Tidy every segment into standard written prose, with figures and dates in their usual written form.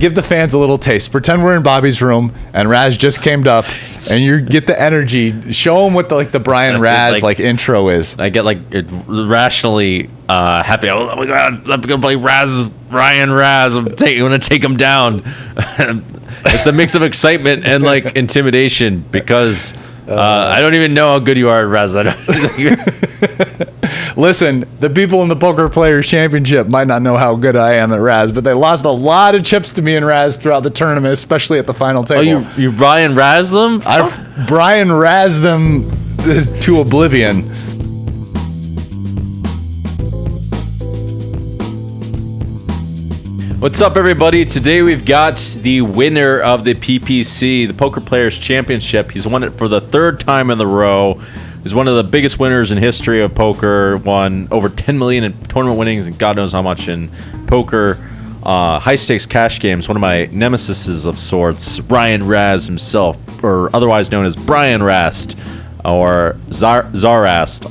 Give the fans a little taste. Pretend we're in Bobby's room and Raz just came up, and you get the energy. Show them what the Brian Raz intro is. I get rationally happy. Oh my God, I'm gonna play Ryan Raz. I'm gonna take him down. It's a mix of excitement and intimidation because I don't even know how good you are at Raz. Listen, the people in the Poker Players Championship might not know how good I am at Raz, but they lost a lot of chips to me in Raz throughout the tournament, especially at the final table. Oh, you Brian Raz them? I Brian Raz them to oblivion. What's up, everybody? Today we've got the winner of the PPC, the Poker Players Championship. He's won it for the third time in a row. He's one of the biggest winners in history of poker. Won over 10 million in tournament winnings and God knows how much in poker. High stakes cash games. One of my nemesises of sorts. Ryan Raz himself, or otherwise known as Brian Rast, or Zarast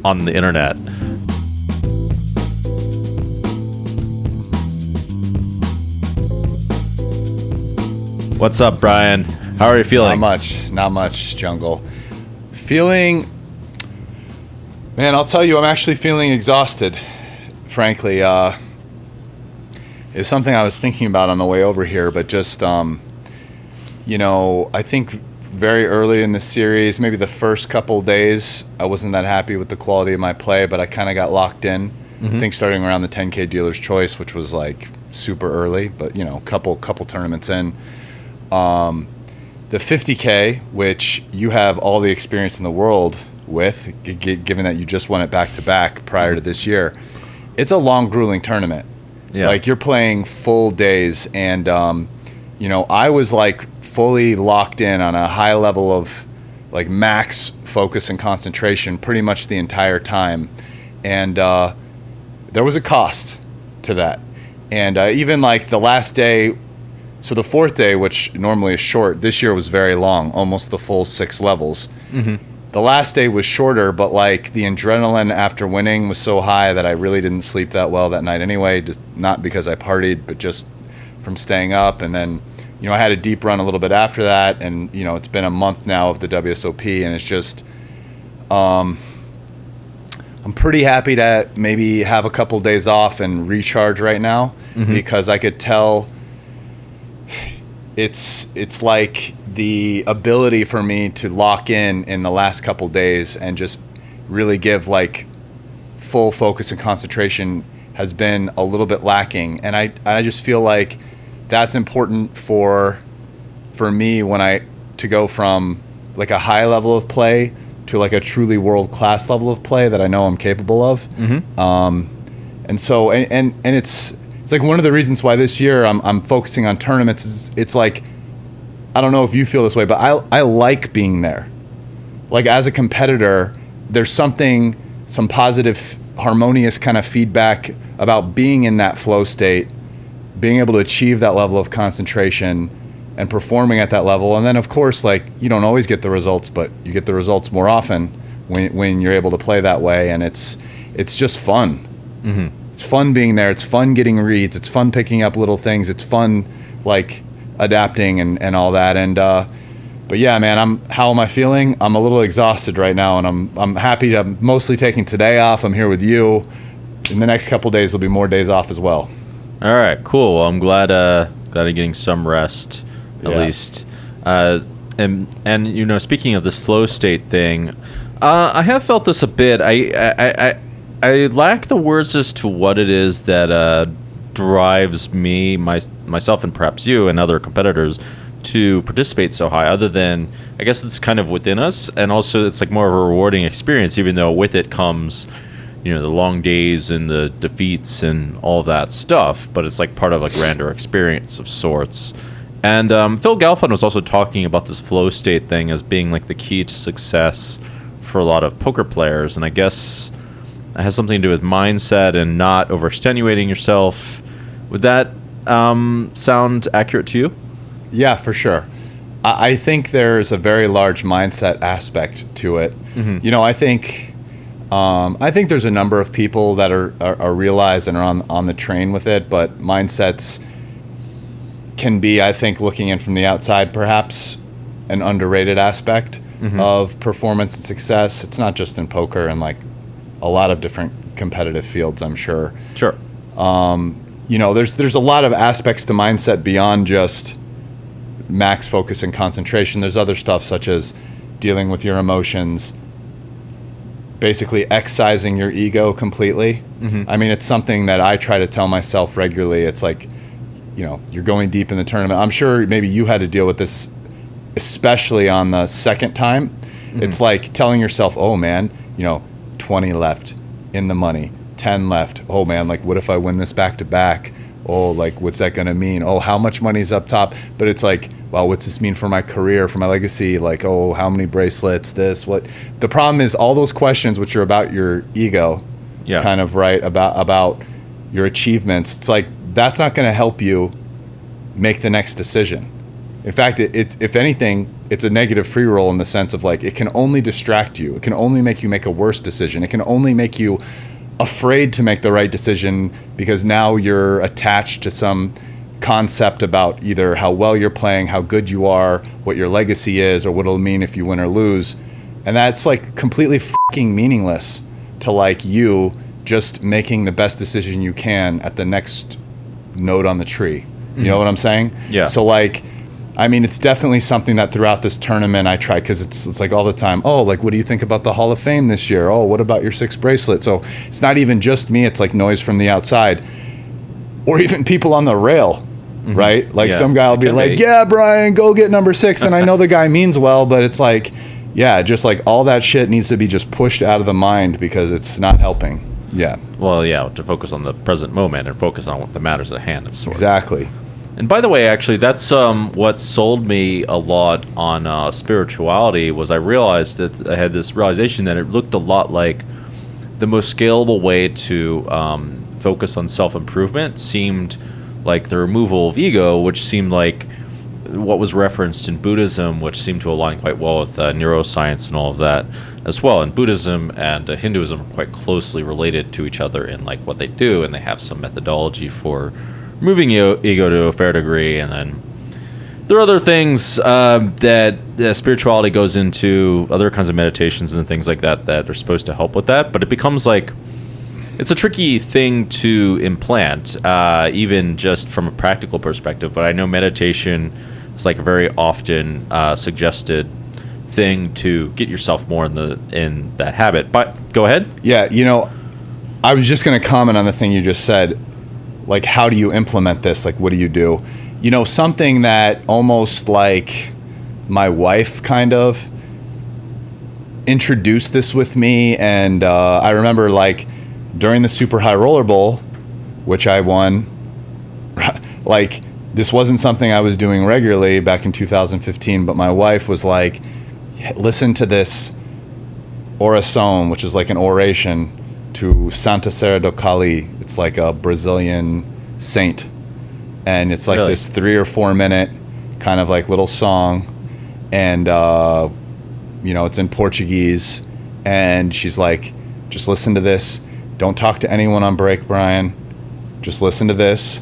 on the internet. What's up, Brian? How are you feeling? Not much, Jungle. Man, I'll tell you, I'm actually feeling exhausted, frankly. It's something I was thinking about on the way over here, but just, I think very early in the series, maybe the first couple days, I wasn't that happy with the quality of my play, but I kind of got locked in. Mm-hmm. I think starting around the 10K Dealer's Choice, which was super early, but, couple tournaments in. The 50K, which you have all the experience in the world with, given that you just won it back-to-back prior to this year, it's a long, grueling tournament. Yeah. You're playing full days, and, I was, fully locked in on a high level of, max focus and concentration pretty much the entire time. And there was a cost to that. And even, the last day... So the fourth day, which normally is short, this year was very long, almost the full 6 levels. Mm-hmm. The last day was shorter, but the adrenaline after winning was so high that I really didn't sleep that well that night anyway, just not because I partied, but just from staying up. And then, I had a deep run a little bit after that, and, it's been a month now of the WSOP, and it's just, I'm pretty happy to maybe have a couple days off and recharge right now, mm-hmm. because I could tell... It's the ability for me to lock in the last couple days and just really give full focus and concentration has been a little bit lacking, and I just feel that's important for me to go from a high level of play to a truly world class level of play that I know I'm capable of. Mm-hmm. And so and it's one of the reasons why this year I'm focusing on tournaments. It's I don't know if you feel this way, but I like being there. As a competitor, there's some positive, harmonious kind of feedback about being in that flow state, being able to achieve that level of concentration and performing at that level. And then, of course, you don't always get the results, but you get the results more often when you're able to play that way. And it's just fun. Mm-hmm. It's fun being there. It's fun getting reads. It's fun picking up little things. It's fun, adapting and all that. And but yeah, man, how am I feeling? I'm a little exhausted right now, and I'm happy. I'm mostly taking today off. I'm here with you. In the next couple days, there'll be more days off as well. All right, cool. Well, I'm glad I'm getting some rest at least. And speaking of this flow state thing, I have felt this a bit. I lack the words as to what it is that drives me, myself, and perhaps you and other competitors to participate so high, other than, I guess it's kind of within us, and also it's more of a rewarding experience, even though with it comes, the long days and the defeats and all that stuff, but it's part of a grander experience of sorts. And Phil Galfond was also talking about this flow state thing as being the key to success for a lot of poker players, and I guess it has something to do with mindset and not overextenuating yourself. Would that sound accurate to you? Yeah, for sure. I think there's a very large mindset aspect to it. Mm-hmm. I think there's a number of people that are realized and are on the train with it, but mindsets can be, I think, looking in from the outside, perhaps an underrated aspect of performance and success. It's not just in poker and like a lot of different competitive fields, I'm sure. Sure. There's a lot of aspects to mindset beyond just max focus and concentration. There's other stuff such as dealing with your emotions, basically excising your ego completely. I mean, it's something that I try to tell myself regularly. It's like, you're going deep in the tournament. I'm sure maybe you had to deal with this, especially on the second time. It's like telling yourself, oh man, 20 left in the money, 10 left. Oh man, like what if I win this back to back? Oh, like what's that going to mean? Oh, how much money's up top? But it's like, well, what's this mean for my career, for my legacy? Like, oh, how many bracelets, this, what? The problem is all those questions which are about your ego, kind of, right, about your achievements. It's like, that's not going to help you make the next decision. In fact, if anything, it's a negative free roll in the sense of like, it can only distract you. It can only make you make a worse decision. It can only make you afraid to make the right decision because now you're attached to some concept about either how well you're playing, how good you are, what your legacy is, or what it'll mean if you win or lose. And that's like completely fucking meaningless to like you just making the best decision you can at the next node on the tree. You know what I'm saying? Yeah. So like, I mean, it's definitely something that throughout this tournament I try, because it's like all the time, oh, like, what do you think about the Hall of Fame this year? Oh, what about your 6 bracelets? So it's not even just me. It's like noise from the outside or even people on the rail, right? Like some guy will be like, yeah, Brian, go get number 6. And I know the guy means well, but it's like, yeah, just like all that shit needs to be just pushed out of the mind because it's not helping. Yeah. Well, yeah, to focus on the present moment and focus on what the matters at hand of sorts. Exactly. And by the way, actually, that's what sold me a lot on spirituality was I realized that I had this realization that it looked a lot like the most scalable way to focus on self-improvement seemed like the removal of ego, which seemed like what was referenced in Buddhism, which seemed to align quite well with neuroscience and all of that as well. And Buddhism and Hinduism are quite closely related to each other in like what they do, and they have some methodology for removing ego to a fair degree. And then there are other things that spirituality goes into, other kinds of meditations and things like that that are supposed to help with that. But it becomes like, it's a tricky thing to implant, even just from a practical perspective. But I know meditation is like a very often suggested thing to get yourself more in that habit. But go ahead. Yeah, I was just going to comment on the thing you just said. Like, how do you implement this? Like, what do you do? Something that almost like my wife kind of introduced this with me. And I remember like during the Super High Roller Bowl, which I won, like this wasn't something I was doing regularly back in 2015, but my wife was like, listen to this oração, which is like an oration to Santa Serra do Cali. It's like a Brazilian saint. And it's like this 3 or 4 minute kind of like little song. And, it's in Portuguese. And she's like, just listen to this. Don't talk to anyone on break, Brian. Just listen to this.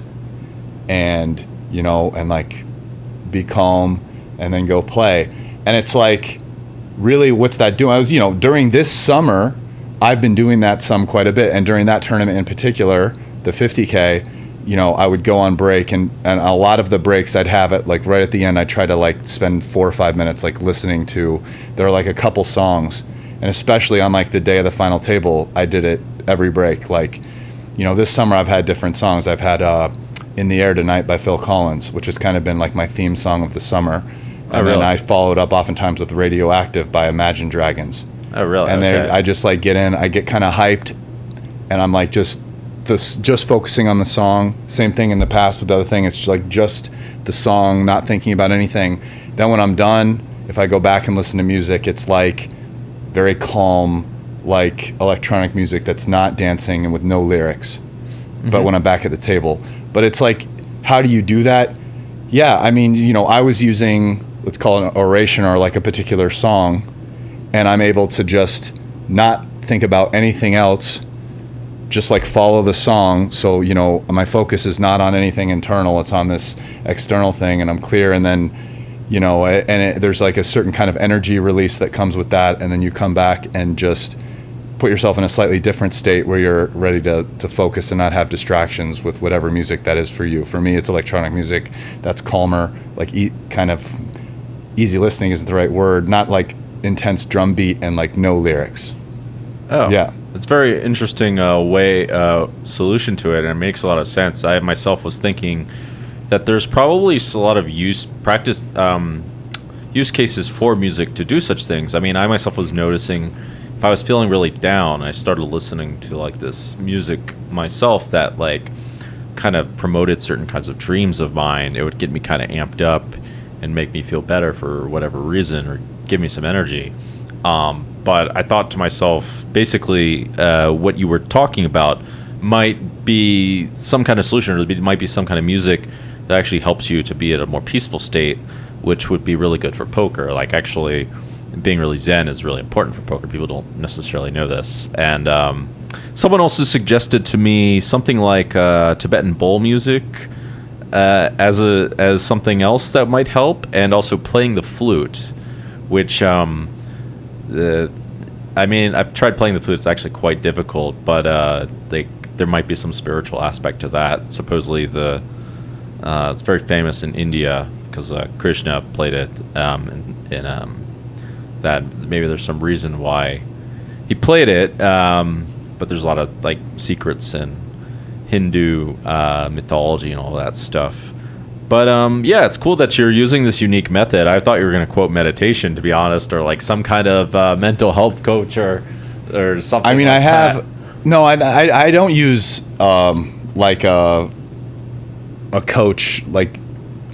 And, and like be calm and then go play. And it's like, really, what's that doing? I was, during this summer, I've been doing that quite a bit. And during that tournament in particular, the 50K, I would go on break and a lot of the breaks I'd have it like right at the end, I'd try to like spend 4 or 5 minutes like listening to, there are like a couple songs. And especially on like the day of the final table, I did it every break. Like, this summer I've had different songs. I've had In the Air Tonight by Phil Collins, which has kind of been like my theme song of the summer. And then I followed up oftentimes with Radioactive by Imagine Dragons. Oh, really? And okay. I just like I get kind of hyped, and I'm like just focusing on the song. Same thing in the past with the other thing. It's just the song, not thinking about anything. Then when I'm done, if I go back and listen to music, it's like very calm, like electronic music that's not dancing and with no lyrics. But when I'm back at the table, but it's like, how do you do that? Yeah, I mean, I was using, let's call it an oration or like a particular song, and I'm able to just not think about anything else just like follow the song. So, you know, my focus is not on anything internal, it's on this external thing, and I'm clear. And then, you know, there's like a certain kind of energy release that comes with that. And then you come back and just put yourself in a slightly different state where you're ready to focus and not have distractions with whatever music that is for you. For me, it's electronic music that's calmer, like kind of easy listening isn't the right word, not like intense drum beat and like no lyrics. Oh, yeah. It's a very interesting solution to it, and it makes a lot of sense. I myself was thinking that there's probably a lot of use cases for music to do such things. I mean, I myself was noticing if I was feeling really down, I started listening to like this music myself that like kind of promoted certain kinds of dreams of mine. It would get me kind of amped up and make me feel better for whatever reason, or give me some energy. But I thought to myself, basically, what you were talking about might be some kind of solution, or it might be some kind of music that actually helps you to be at a more peaceful state, which would be really good for poker. Like, actually, being really zen is really important for poker. People don't necessarily know this. And someone also suggested to me something like Tibetan bowl music as something else that might help, and also playing the flute, which I mean, I've tried playing the flute. It's actually quite difficult, but there might be some spiritual aspect to that. Supposedly, it's very famous in India because Krishna played it, that maybe there's some reason why he played it, but there's a lot of like secrets in Hindu mythology and all that stuff. But yeah, it's cool that you're using this unique method. I thought you were going to quote meditation, to be honest, or like some kind of mental health coach or something. I mean, like I don't use like a coach like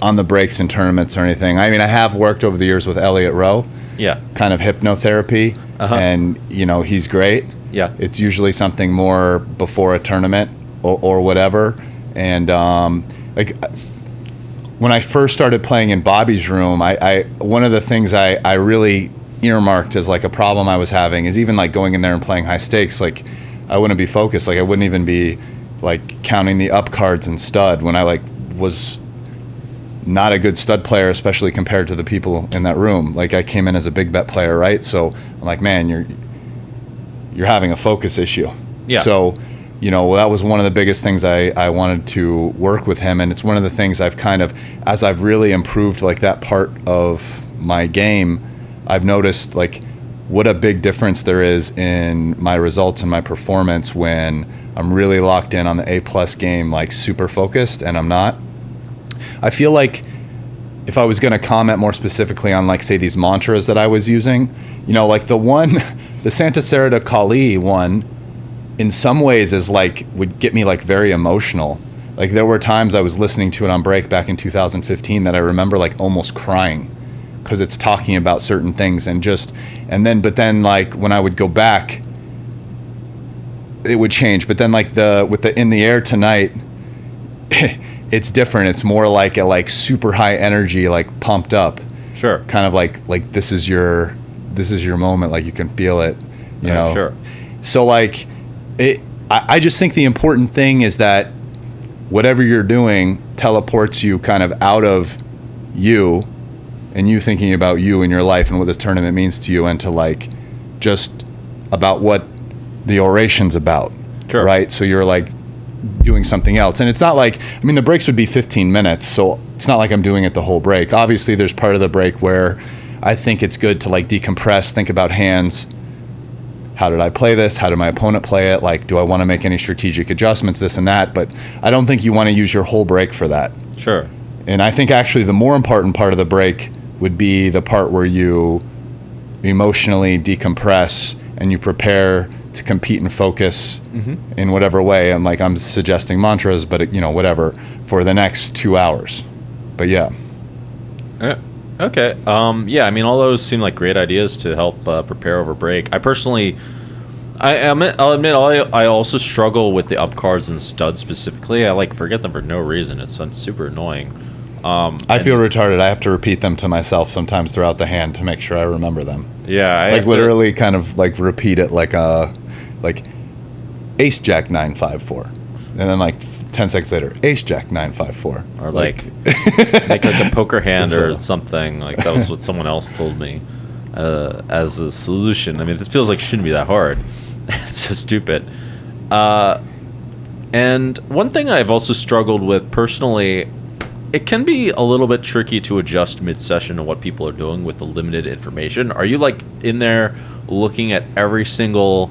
on the breaks in tournaments or anything. I mean, I have worked over the years with Elliot Rowe. Yeah. Kind of hypnotherapy, and you know, he's great. Yeah. It's usually something more before a tournament or whatever, and like when I first started playing in Bobby's room, I one of the things I really earmarked as like a problem I was having is even like going in there and playing high stakes, like I wouldn't be focused, like I wouldn't even be like counting the up cards and stud when I like was not a good stud player, especially compared to the people in that room. Like I came in as a big bet player, right? So I'm like, man, you're having a focus issue. Yeah. So, you know, that was one of the biggest things I wanted to work with him, and it's one of the things I've kind of, as I've really improved like that part of my game, I've noticed like what a big difference there is in my results and my performance when I'm really locked in on the A+ game, like super focused, and I'm not. I feel like if I was going to comment more specifically on like say these mantras that I was using, you know, like the Santa Sarita Kali one, in some ways is like would get me like very emotional. Like there were times I was listening to it on break back in 2015 that I remember like almost crying because it's talking about certain things, but then like when I would go back, it would change. But then like with the In the Air Tonight, it's different. It's more like a like super high energy, like pumped up. Sure. Kind of like this is your moment. Like you can feel it, you know. Sure. So like, I just think the important thing is that whatever you're doing teleports you kind of out of you, and you thinking about you and your life and what this tournament means to you, and to like just about what the oration's about. Sure. Right. So you're like doing something else, and it's not like, I mean, the breaks would be 15 minutes, so it's not like I'm doing it the whole break. Obviously there's part of the break where I think it's good to like decompress, think about hands. How did I play this? How did my opponent play it? Like, do I want to make any strategic adjustments, this and that? But I don't think you want to use your whole break for that. Sure. And I think actually the more important part of the break would be the part where you emotionally decompress and you prepare to compete and focus in whatever way. And like I'm suggesting mantras, but you know, whatever, for the next 2 hours. But yeah. Okay. Yeah, I mean, all those seem like great ideas to help prepare over break. I personally, I'll admit, I also struggle with the up cards and studs specifically. I like forget them for no reason. It's super annoying. I feel retarded. I have to repeat them to myself sometimes throughout the hand to make sure I remember them. Yeah. Like literally kind of like repeat it like ace jack 9-5-4, and then like 10 seconds later, ace jack 9-5-4, or like make like a poker hand or something. Like that was what someone else told me as a solution. I mean, this feels like it shouldn't be that hard. It's so stupid. And one thing I've also struggled with personally, it can be a little bit tricky to adjust mid-session to what people are doing with the limited information. Are you like in there looking at every single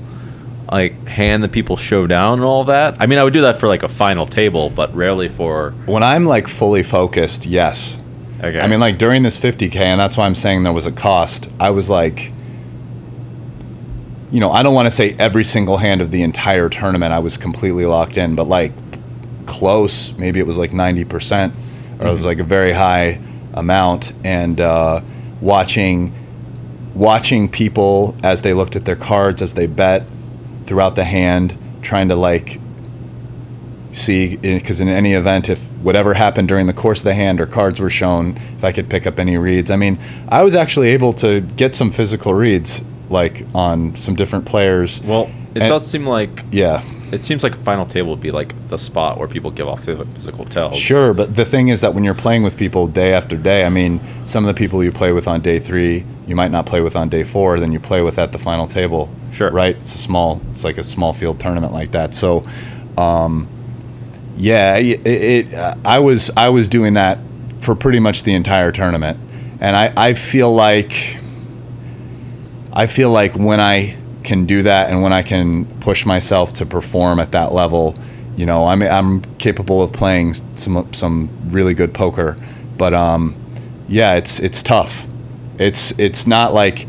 like hand that people show down and all that? I mean, I would do that for like a final table, but rarely for... When I'm like fully focused, yes. Okay. I mean, like during this 50K, and that's why I'm saying there was a cost, I was like, you know, I don't want to say every single hand of the entire tournament I was completely locked in, but like close, maybe it was like 90%, or it was like a very high amount, and watching people as they looked at their cards, as they bet throughout the hand, trying to like see, because in any event, if whatever happened during the course of the hand or cards were shown, if I could pick up any reads. I mean, I was actually able to get some physical reads like on some different players. Well, it does seem like... Yeah. It seems like a final table would be like the spot where people give off physical tells. Sure, but the thing is that when you're playing with people day after day, I mean, some of the people you play with on day 3, you might not play with on day 4, then you play with at the final table. Sure. Right? It's like a small field tournament like that. So, yeah, I was doing that for pretty much the entire tournament, and I feel like when I can do that and when I can push myself to perform at that level, you know, I'm capable of playing some really good poker, but yeah, it's tough. It's not like,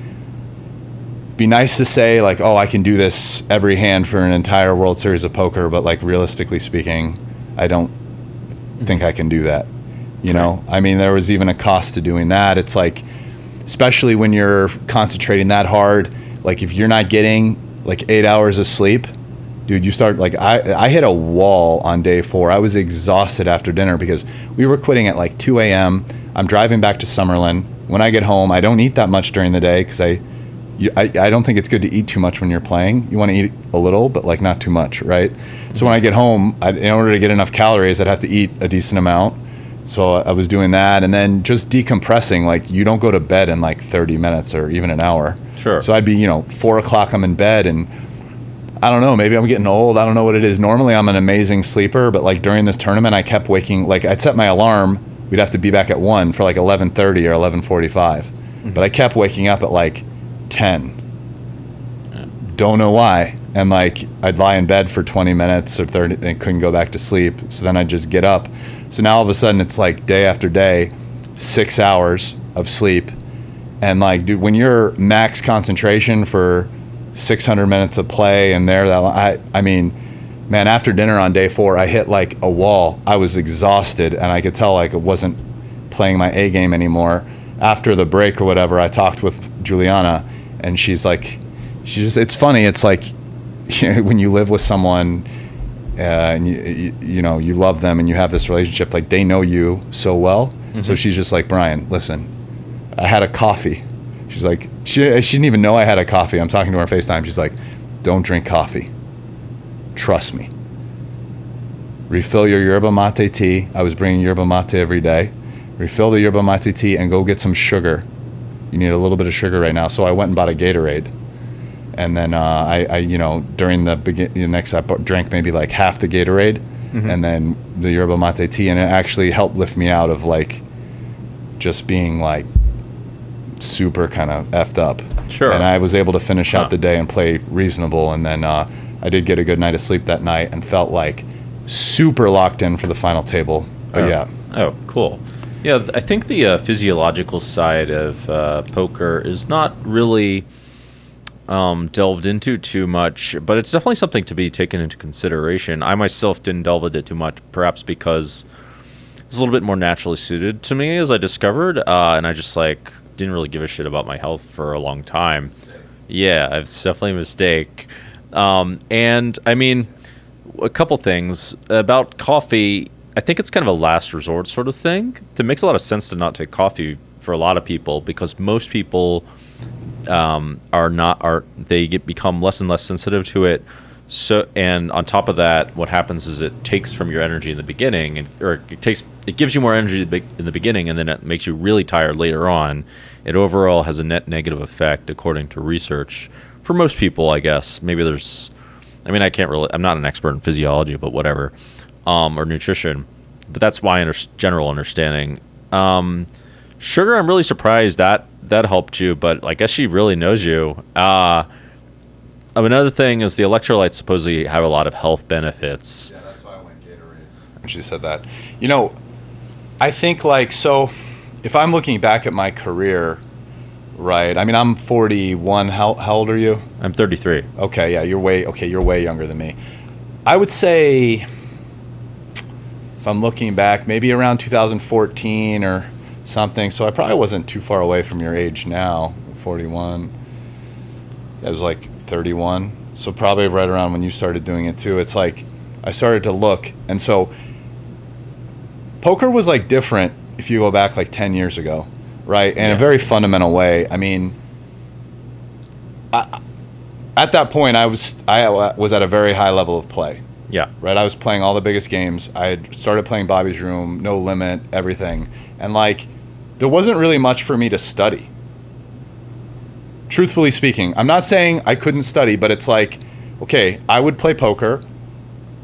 be nice to say like, oh, I can do this every hand for an entire World Series of Poker, but like realistically speaking, I don't think I can do that. You know, I mean, there was even a cost to doing that. It's like, especially when you're concentrating that hard, like if you're not getting like 8 hours of sleep, dude, you start like, I hit a wall on day 4. I was exhausted after dinner because we were quitting at like 2 a.m. I'm driving back to Summerlin. When I get home, I don't eat that much during the day because I don't think it's good to eat too much when you're playing. You want to eat a little, but like not too much, right? Mm-hmm. So when I get home, in order to get enough calories, I'd have to eat a decent amount. So I was doing that, and then just decompressing. Like, you don't go to bed in like 30 minutes or even an hour. Sure. So I'd be, 4 o'clock, I'm in bed, and I don't know, maybe I'm getting old. I don't know what it is. Normally I'm an amazing sleeper, but like during this tournament, I kept waking. Like, I'd set my alarm. We'd have to be back at 1 for like 11:30 or 11:45. Mm-hmm. But I kept waking up at like 10. Yeah. Don't know why. And like, I'd lie in bed for 20 minutes or 30 and couldn't go back to sleep. So then I'd just get up. So now all of a sudden it's like day after day, 6 hours of sleep. And like, dude, when you're max concentration for 600 minutes of play and I mean, man, after dinner on day 4, I hit like a wall. I was exhausted, and I could tell like it wasn't playing my A game anymore. After the break or whatever, I talked with Juliana, and she's like, it's funny. It's like, when you live with someone, and you love them and you have this relationship, like they know you so well. Mm-hmm. So she's just like, Brian, listen, I had a coffee. She's like, she didn't even know I had a coffee. I'm talking to her on FaceTime. She's like, don't drink coffee. Trust me. Refill your yerba mate tea. I was bringing yerba mate every day. Refill the yerba mate tea and go get some sugar. You need a little bit of sugar right now. So I went and bought a Gatorade. And then I during the next, I drank maybe like half the Gatorade, mm-hmm. and then the yerba mate tea, and it actually helped lift me out of like just being like super kind of effed up. Sure. And I was able to finish out the day and play reasonable, and then I did get a good night of sleep that night and felt like super locked in for the final table. But yeah. Oh, cool. Yeah, I think the physiological side of poker is not really delved into too much, but it's definitely something to be taken into consideration. I myself didn't delve into it too much, perhaps because it's a little bit more naturally suited to me, as I discovered, and I just like didn't really give a shit about my health for a long time. Yeah, it's definitely a mistake. And I mean, a couple things about coffee. I think it's kind of a last resort sort of thing. It makes a lot of sense to not take coffee for a lot of people, because most people become less and less sensitive to it. So, and on top of that, what happens is it takes from your energy in the beginning, or it gives you more energy in the beginning, and then it makes you really tired later on. It overall has a net negative effect, according to research. For most people, I guess. Maybe there's, I mean, I'm not an expert in physiology, but whatever, or nutrition. But that's my general understanding. Sugar, I'm really surprised that helped you, but I guess she really knows you. Another thing is the electrolytes supposedly have a lot of health benefits. Yeah, that's why I went Gatorade. When she said that. I think so if I'm looking back at my career, right? I mean, I'm 41. How old are you? I'm 33. Okay, yeah, you're way younger than me. I would say if I'm looking back, maybe around 2014 or something. So I probably wasn't too far away from your age now, 41. That was 31, so probably right around when you started doing it too. It's I started to look, and so poker was like different if you go back like 10 years ago, right? In a very fundamental way. I mean, at that point, I was at a very high level of play. Yeah. Right. I was playing all the biggest games. I had started playing Bobby's Room, No Limit, everything, and like there wasn't really much for me to study. Truthfully speaking, I'm not saying I couldn't study, but it's like, okay, I would play poker.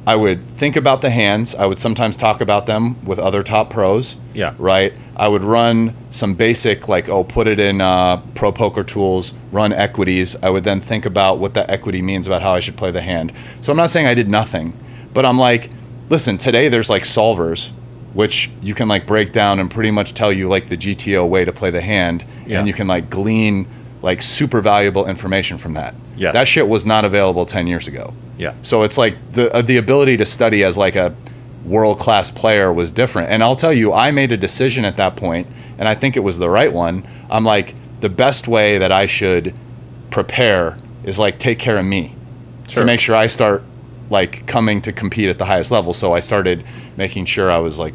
I would think about the hands. I would sometimes talk about them with other top pros. Yeah. Right. I would run some basic, like, put it in Pro Poker Tools, run equities. I would then think about what that equity means about how I should play the hand. So I'm not saying I did nothing, but I'm like, listen, today there's like solvers, which you can like break down and pretty much tell you like the GTO way to play the hand. Yeah. And you can like glean like super valuable information from that. Yes. That shit was not available 10 years ago. Yeah. So it's like the ability to study as like a world-class player was different. And I'll tell you, I made a decision at that point, and I think it was the right one. I'm like, the best way that I should prepare is like take care of me. Sure. To make sure I start like coming to compete at the highest level. So I started making sure I was like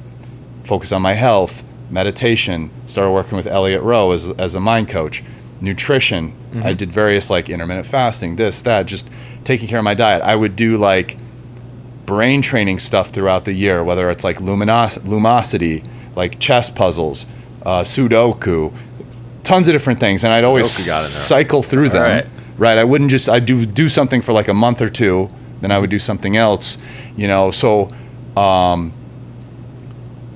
focused on my health, meditation, started working with Elliot Rowe as a mind coach, nutrition. I did various like intermittent fasting, this, that, just taking care of my diet. I would do like brain training stuff throughout the year, whether it's like lumosity, like chess puzzles, Sudoku, tons of different things. And I'd always cycle through them. Right. I wouldn't just, I'd do something for like a month or two, then I would do something else, so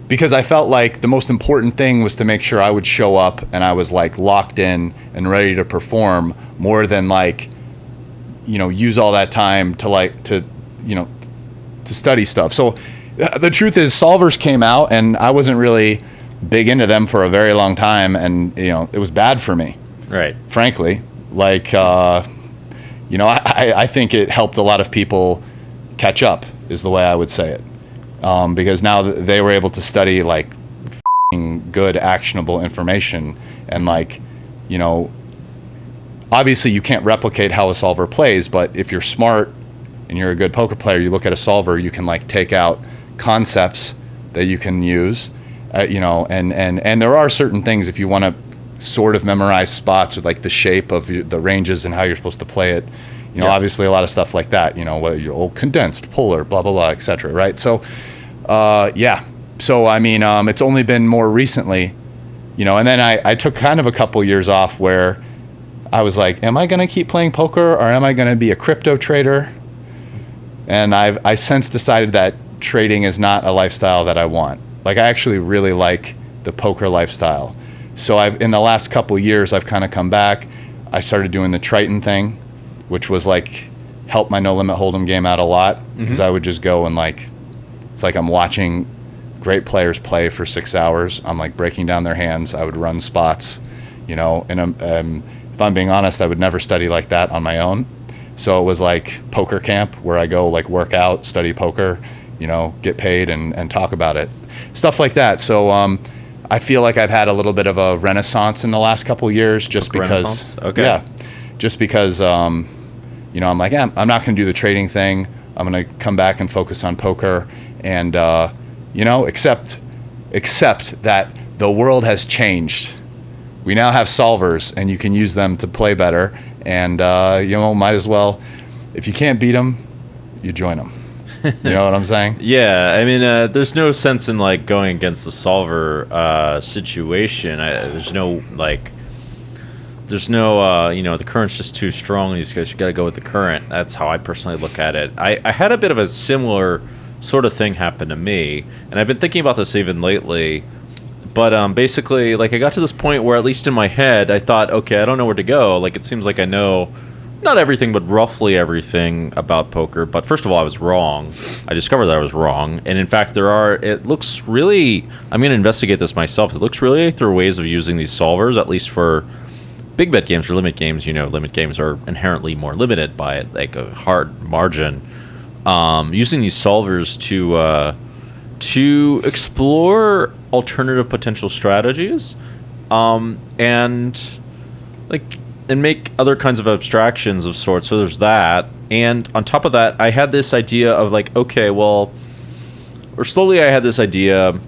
because I felt like the most important thing was to make sure I would show up and I was like locked in and ready to perform more than like, use all that time to study stuff. So the truth is solvers came out and I wasn't really big into them for a very long time. And, it was bad for me. Right. Frankly, like, I think it helped a lot of people catch up is the way I would say it. Because now they were able to study like good actionable information and like, obviously you can't replicate how a solver plays, but if you're smart and you're a good poker player, you look at a solver, you can like take out concepts that you can use, and there are certain things if you want to sort of memorize spots with like the shape of the ranges and how you're supposed to play it. Obviously a lot of stuff like that, whether you're condensed, polar, blah, blah, blah, etc. Right. So, So, I mean, it's only been more recently, and then I took kind of a couple years off where I was like, am I going to keep playing poker or am I going to be a crypto trader? And I since decided that trading is not a lifestyle that I want. Like, I actually really like the poker lifestyle. So in the last couple years, I've kind of come back. I started doing the Triton thing, which was like helped my No Limit Hold'em game out a lot because I would just go and like, it's like I'm watching great players play for 6 hours. I'm like breaking down their hands. I would run spots, and if I'm being honest, I would never study like that on my own. So it was like poker camp where I go like work out, study poker, get paid and talk about it. Stuff like that. So I feel like I've had a little bit of a renaissance in the last couple of years just because, I'm like, I'm not going to do the trading thing. I'm going to come back and focus on poker and, except that the world has changed. We now have solvers and you can use them to play better and, might as well, if you can't beat them, you join them. You know what I'm saying? Yeah, I mean, there's no sense in like going against the solver situation. There's no the current's just too strong. These guys, you got to go with the current. That's how I personally look at it. I had a bit of a similar sort of thing happen to me, and I've been thinking about this even lately. But basically, like, I got to this point where, at least in my head, I thought, okay, I don't know where to go. Like, it seems like I know not everything, but roughly everything about poker. But first of all, I was wrong. I discovered that I was wrong. And in fact, it looks really, I'm going to investigate this myself. It looks really like there are ways of using these solvers, at least for big bet games or limit games. Limit games are inherently more limited by like a hard margin. Using these solvers to explore alternative potential strategies, and make other kinds of abstractions of sorts. So there's that, and on top of that, I had this idea of like, okay, well, or slowly I had this idea.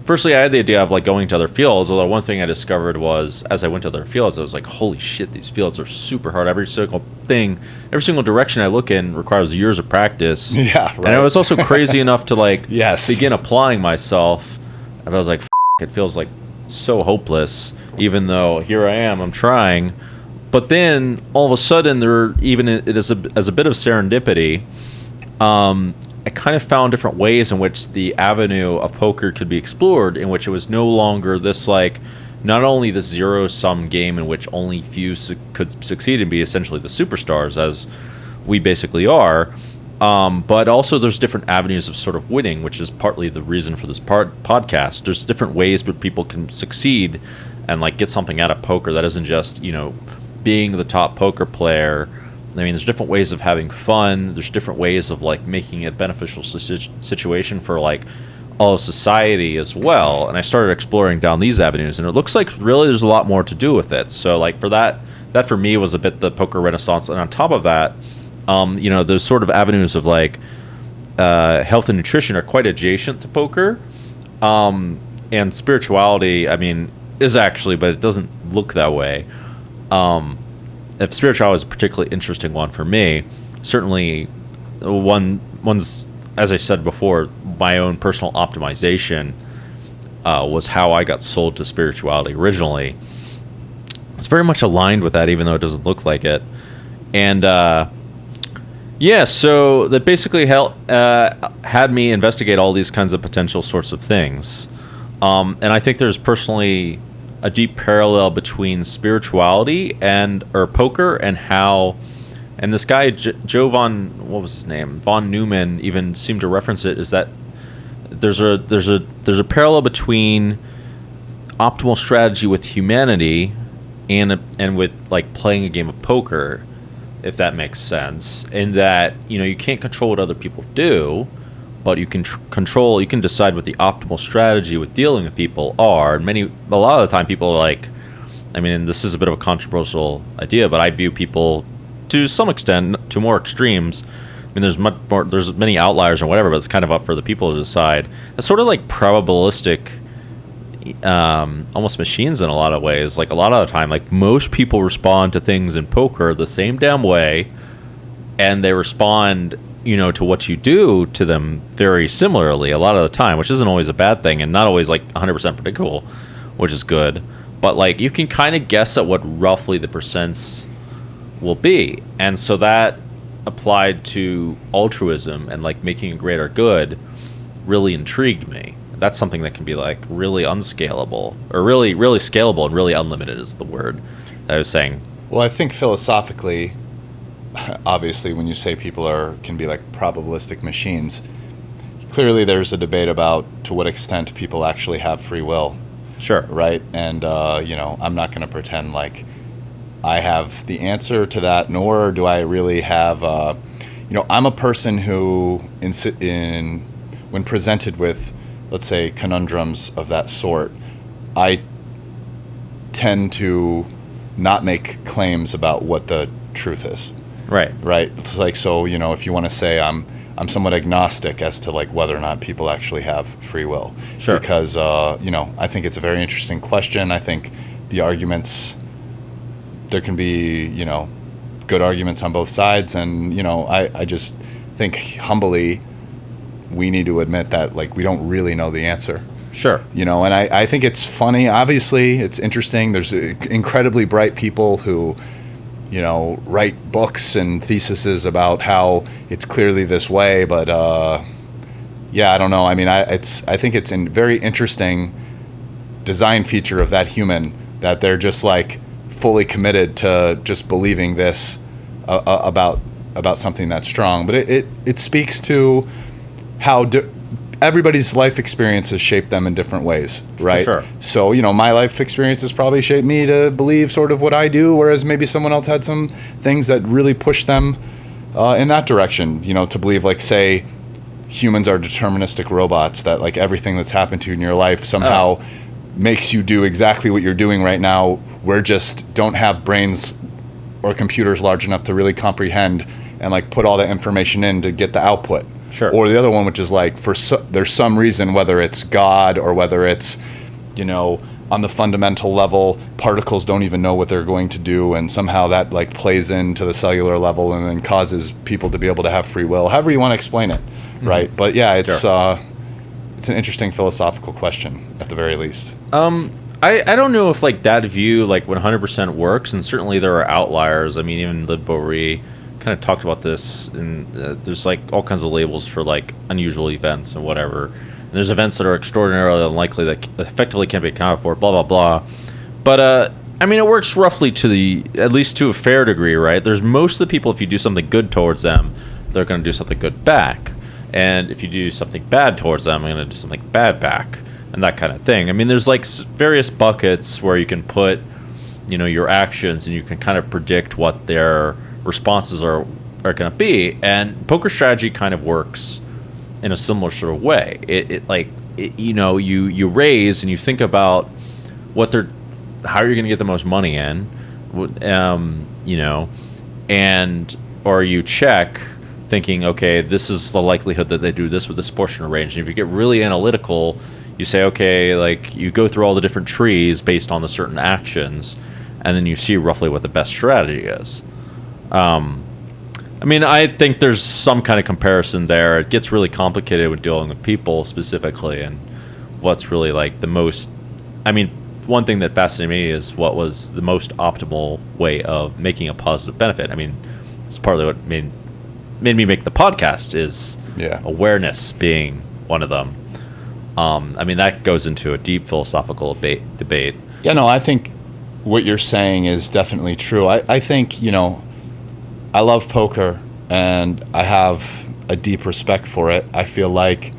Firstly, I had the idea of like going to other fields. Although one thing I discovered was, as I went to other fields, I was like, holy shit, these fields are super hard. Every single direction I look in requires years of practice. Yeah, right. And I was also crazy enough to like Yes. begin applying myself. And I was like, it feels like so hopeless, even though here I am, I'm trying. But then all of a sudden, as a bit of serendipity, I kind of found different ways in which the avenue of poker could be explored, in which it was no longer this like, not only the zero-sum game in which only few could succeed and be essentially the superstars, as we basically are, but also there's different avenues of sort of winning, which is partly the reason for this podcast. There's different ways that people can succeed and like get something out of poker that isn't just, being the top poker player. I mean, there's different ways of having fun. There's different ways of like making it a beneficial situation for like all of society as well. And I started exploring down these avenues, and it looks like really there's a lot more to do with it. So like for that for me was a bit the poker renaissance. And on top of that, those sort of avenues of like health and nutrition are quite adjacent to poker. And spirituality, I mean, is actually, but it doesn't look that way. If spirituality is a particularly interesting one for me, certainly one's, as I said before, my own personal optimization was how I got sold to spirituality originally. It's very much aligned with that, even though it doesn't look like it. And so that basically had me investigate all these kinds of potential sorts of things. And I think there's personally a deep parallel between spirituality or poker and how, and this guy Joe von Neumann even seemed to reference it, is that there's a parallel between optimal strategy with humanity and with like playing a game of poker, if that makes sense, in that you can't control what other people do, but you can you can decide what the optimal strategy with dealing with people are. And a lot of the time people are like, I mean, and this is a bit of a controversial idea, but I view people to some extent to more extremes. I mean, there's many outliers or whatever, but it's kind of up for the people to decide. It's sort of like probabilistic, almost machines in a lot of ways. Like a lot of the time, like most people respond to things in poker the same damn way, and they respond to what you do to them very similarly a lot of the time, which isn't always a bad thing and not always like 100% predictable, which is good. But like you can kind of guess at what roughly the percents will be. And so that applied to altruism and like making a greater good really intrigued me. That's something that can be like really unscalable, or really, really scalable, and really unlimited is the word I was saying. Well, I think philosophically, obviously, when you say people can be like probabilistic machines, clearly there's a debate about to what extent people actually have free will. Sure. Right? And, I'm not going to pretend like I have the answer to that, nor do I really have, I'm a person who, when presented with, let's say, conundrums of that sort, I tend to not make claims about what the truth is. Right. It's like, so, if you want to say I'm somewhat agnostic as to like whether or not people actually have free will. Sure. Because, I think it's a very interesting question. I think the arguments, there can be, good arguments on both sides. And, think humbly we need to admit that like we don't really know the answer. Sure. You know, and I think it's funny. Obviously, it's interesting. There's incredibly bright people who, you know, write books and theses about how it's clearly this way. But yeah, I don't know. I mean, I think it's a very interesting design feature of that human that they're just like fully committed to just believing this about something that's strong. But it speaks to how everybody's life experiences shape them in different ways, right? For sure. So, you know, my life experiences probably shaped me to believe sort of what I do, whereas maybe someone else had some things that really pushed them in that direction, you know, to believe, like, say, humans are deterministic robots, that, like, everything that's happened to you in your life somehow makes you do exactly what you're doing right now. We're just don't have brains or computers large enough to really comprehend and, like, put all that information in to get the output. Sure. Or the other one, which is like, there's some reason, whether it's God or whether it's, you know, on the fundamental level, particles don't even know what they're going to do, and somehow that like plays into the cellular level and then causes people to be able to have free will. However you want to explain it, right? But yeah, it's an interesting philosophical question at the very least. I don't know if like that view like 100% works, and certainly there are outliers. I mean, even Lid Bory kind of talked about this, and there's like all kinds of labels for like unusual events and whatever. And there's events that are extraordinarily unlikely that effectively can't be accounted for, blah blah blah. But I mean, it works roughly at least to a fair degree, right? There's most of the people, if you do something good towards them, they're going to do something good back, and if you do something bad towards them, they're going to do something bad back, and that kind of thing. I mean, there's like various buckets where you can put, you know, your actions, and you can kind of predict what their responses are going to be, and poker strategy kind of works in a similar sort of way. You know, you raise and you think about how you're going to get the most money in, you know, or you check thinking, okay, this is the likelihood that they do this with this portion of range. And if you get really analytical, you say, okay, like you go through all the different trees based on the certain actions, and then you see roughly what the best strategy is. I mean, I think there's some kind of comparison there. It gets really complicated with dealing with people specifically, and what's really like the most. I mean, one thing that fascinated me is what was the most optimal way of making a positive benefit. I mean, it's partly what made me make the podcast is awareness being one of them. I mean, that goes into a deep philosophical debate. Yeah, no, I think what you're saying is definitely true. I think, you know, I love poker, and I have a deep respect for it. I feel like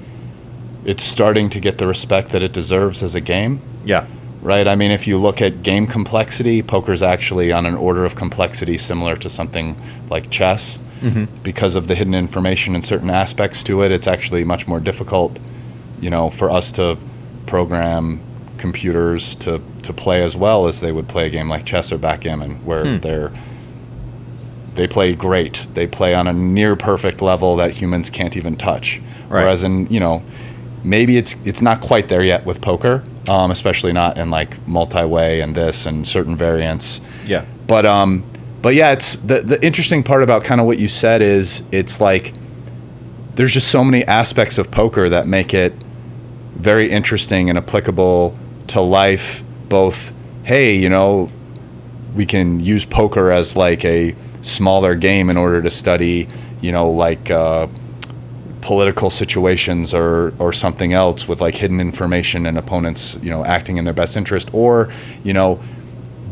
it's starting to get the respect that it deserves as a game. Yeah. Right? I mean, if you look at game complexity, poker's actually on an order of complexity similar to something like chess. Mm-hmm. Because of the hidden information and certain aspects to it, it's actually much more difficult, you know, for us to program computers to play as well as they would play a game like chess or backgammon, where they play great. They play on a near perfect level that humans can't even touch. Right. Whereas in, you know, maybe it's not quite there yet with poker, especially not in like multi-way and this and certain variants. Yeah. But yeah, it's the interesting part about kind of what you said is it's like there's just so many aspects of poker that make it very interesting and applicable to life. Both, hey, you know, we can use poker as like a smaller game in order to study, you know, like political situations or something else with like hidden information and opponents, you know, acting in their best interest. Or, you know,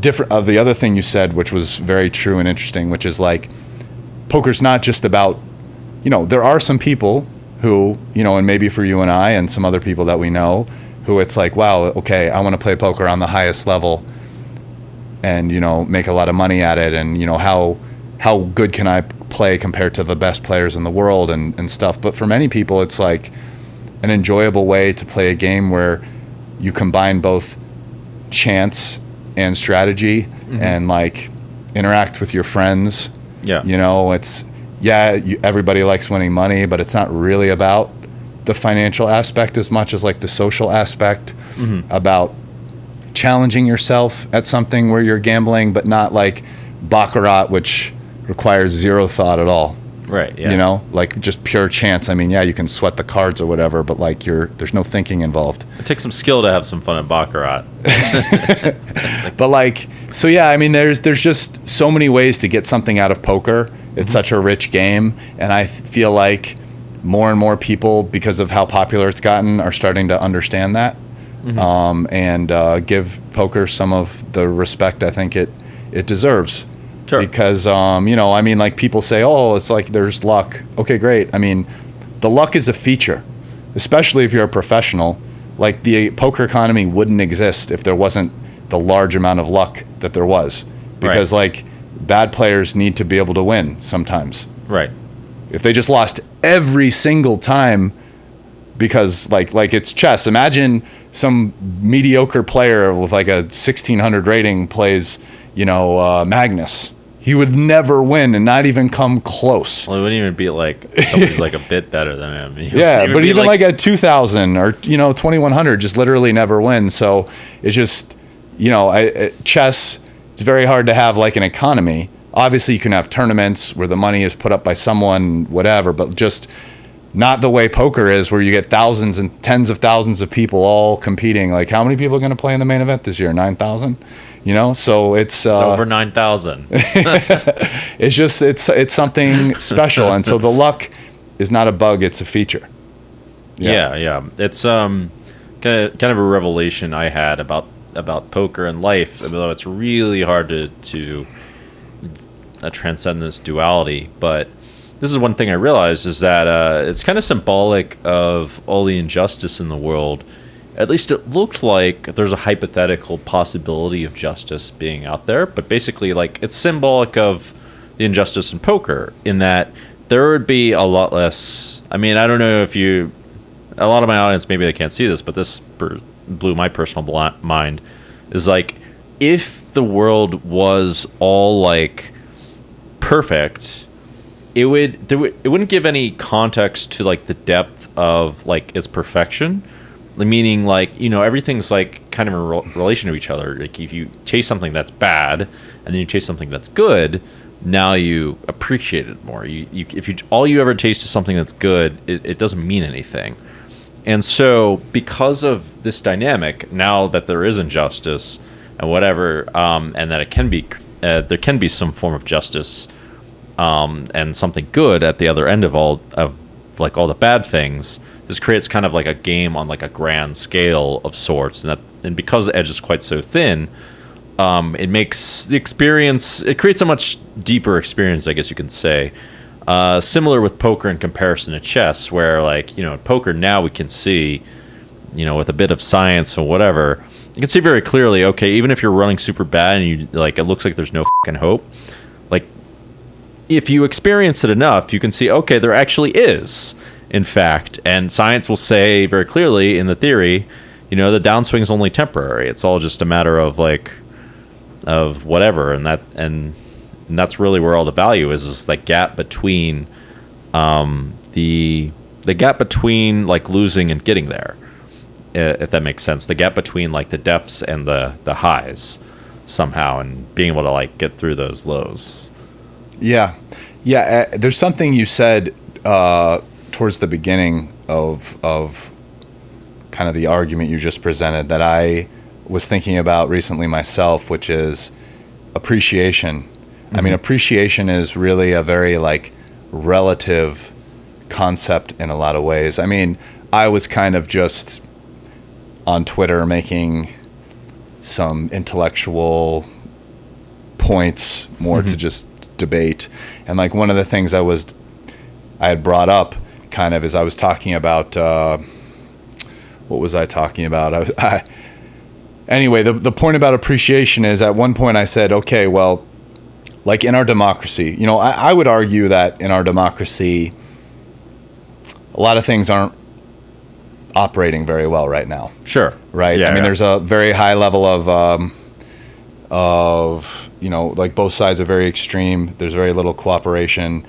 different of the other thing you said, which was very true and interesting, which is like poker's not just about, you know, there are some people who, you know, and maybe for you and I and some other people that we know, who it's like, wow, okay, I want to play poker on the highest level and, you know, make a lot of money at it, and, you know, how good can I play compared to the best players in the world and stuff. But for many people, it's like an enjoyable way to play a game where you combine both chance and strategy, and like interact with your friends. Yeah. You know, it's, everybody likes winning money, but it's not really about the financial aspect as much as like the social aspect, about challenging yourself at something where you're gambling, but not like baccarat, which requires zero thought at all. Right, yeah. You know, like just pure chance. I mean, yeah, you can sweat the cards or whatever, but like there's no thinking involved. It takes some skill to have some fun at baccarat. But like, so yeah, I mean, there's just so many ways to get something out of poker. It's such a rich game, and I feel like more and more people, because of how popular it's gotten, are starting to understand that, and give poker some of the respect I think it deserves. Sure. Because you know, I mean, like people say, oh, it's like there's luck. Okay, great. I mean, the luck is a feature, especially if you're a professional. Like the poker economy wouldn't exist if there wasn't the large amount of luck that there was, because like bad players need to be able to win sometimes. Right. If they just lost every single time, because like it's chess. Imagine some mediocre player with like a 1600 rating plays, you know, Magnus. He would never win and not even come close. Well, it wouldn't even be like somebody's like a bit better than him. Yeah, but even like a 2000 or, you know, 2100 just literally never win. So it's just, you know, chess, it's very hard to have like an economy. Obviously, you can have tournaments where the money is put up by someone, whatever, but just not the way poker is, where you get thousands and tens of thousands of people all competing. Like, how many people are going to play in the main event this year? 9,000? You know, so it's over 9,000. It's just it's something special, and so the luck is not a bug; it's a feature. Yeah. It's kind of a revelation I had about poker and life, although it's really hard to transcend this duality. But this is one thing I realized, is that it's kind of symbolic of all the injustice in the world. At least it looked like there's a hypothetical possibility of justice being out there, but basically, like, it's symbolic of the injustice in poker, in that there would be a lot less. I mean, I don't know if a lot of my audience, maybe they can't see this, but this blew my personal mind, is like, if the world was all like perfect, it wouldn't give any context to like the depth of like its perfection. Meaning, like, you know, everything's like kind of in relation to each other. Like, if you taste something that's bad and then you taste something that's good, now you appreciate it more. If all you ever taste is something that's good, it doesn't mean anything. And so, because of this dynamic, now that there is injustice and whatever, and that it can be there can be some form of justice, and something good at the other end of all the bad things. This creates kind of like a game on like a grand scale of sorts, and because the edge is quite so thin, it makes the experience. It creates a much deeper experience, I guess you can say. Similar with poker in comparison to chess, where, like, you know, in poker now we can see, you know, with a bit of science or whatever, you can see very clearly. Okay, even if you're running super bad and you like, it looks like there's no fucking hope. Like, if you experience it enough, you can see, okay, there actually is. In fact, and science will say very clearly in the theory, you know, the downswing is only temporary. It's all just a matter of like, of whatever, and that's really where all the value is that gap between, the gap between like losing and getting there, if that makes sense. The gap between like the depths and the highs somehow, and being able to like get through those lows. Yeah. There's something you said towards the beginning of kind of the argument you just presented that I was thinking about recently myself, which is appreciation. Mm-hmm. I mean, appreciation is really a very like relative concept in a lot of ways. I mean, I was kind of just on Twitter making some intellectual points more to just debate. And like one of the things I had brought up kind of is I was talking about, what was I talking about? Anyway, the point about appreciation is at one point I said, okay, well, like in our democracy, you know, I would argue that in our democracy, a lot of things aren't operating very well right now. Sure. Right. Yeah, I mean, there's a very high level of, you know, like both sides are very extreme. There's very little cooperation.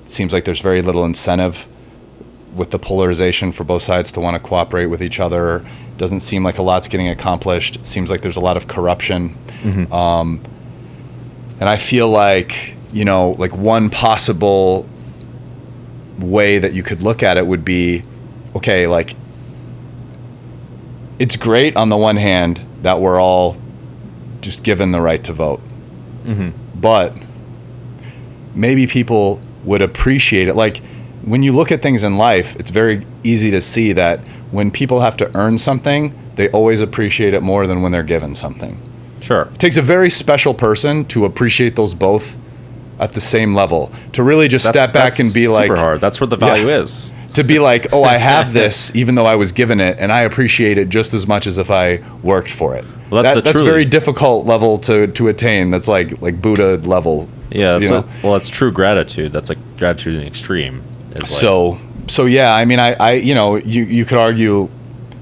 Seems like there's very little incentive with the polarization for both sides to want to cooperate with each other. Doesn't seem like a lot's getting accomplished. Seems like there's a lot of corruption. Mm-hmm. And I feel like like one possible way that you could look at it would be, okay, like, it's great on the one hand that we're all just given the right to vote. But maybe people would appreciate it. Like, when you look at things in life, it's very easy to see that when people have to earn something, they always appreciate it more than when they're given something. Sure. It takes a very special person to appreciate those both at the same level, to really just step back and be like, super hard. That's where the value is. To be like, oh, I have this, even though I was given it, and I appreciate it just as much as if I worked for it. Well, that's a very difficult level to attain. That's like Buddha level. Yeah. That's true gratitude. That's like gratitude in the extreme. So yeah. I mean, I you could argue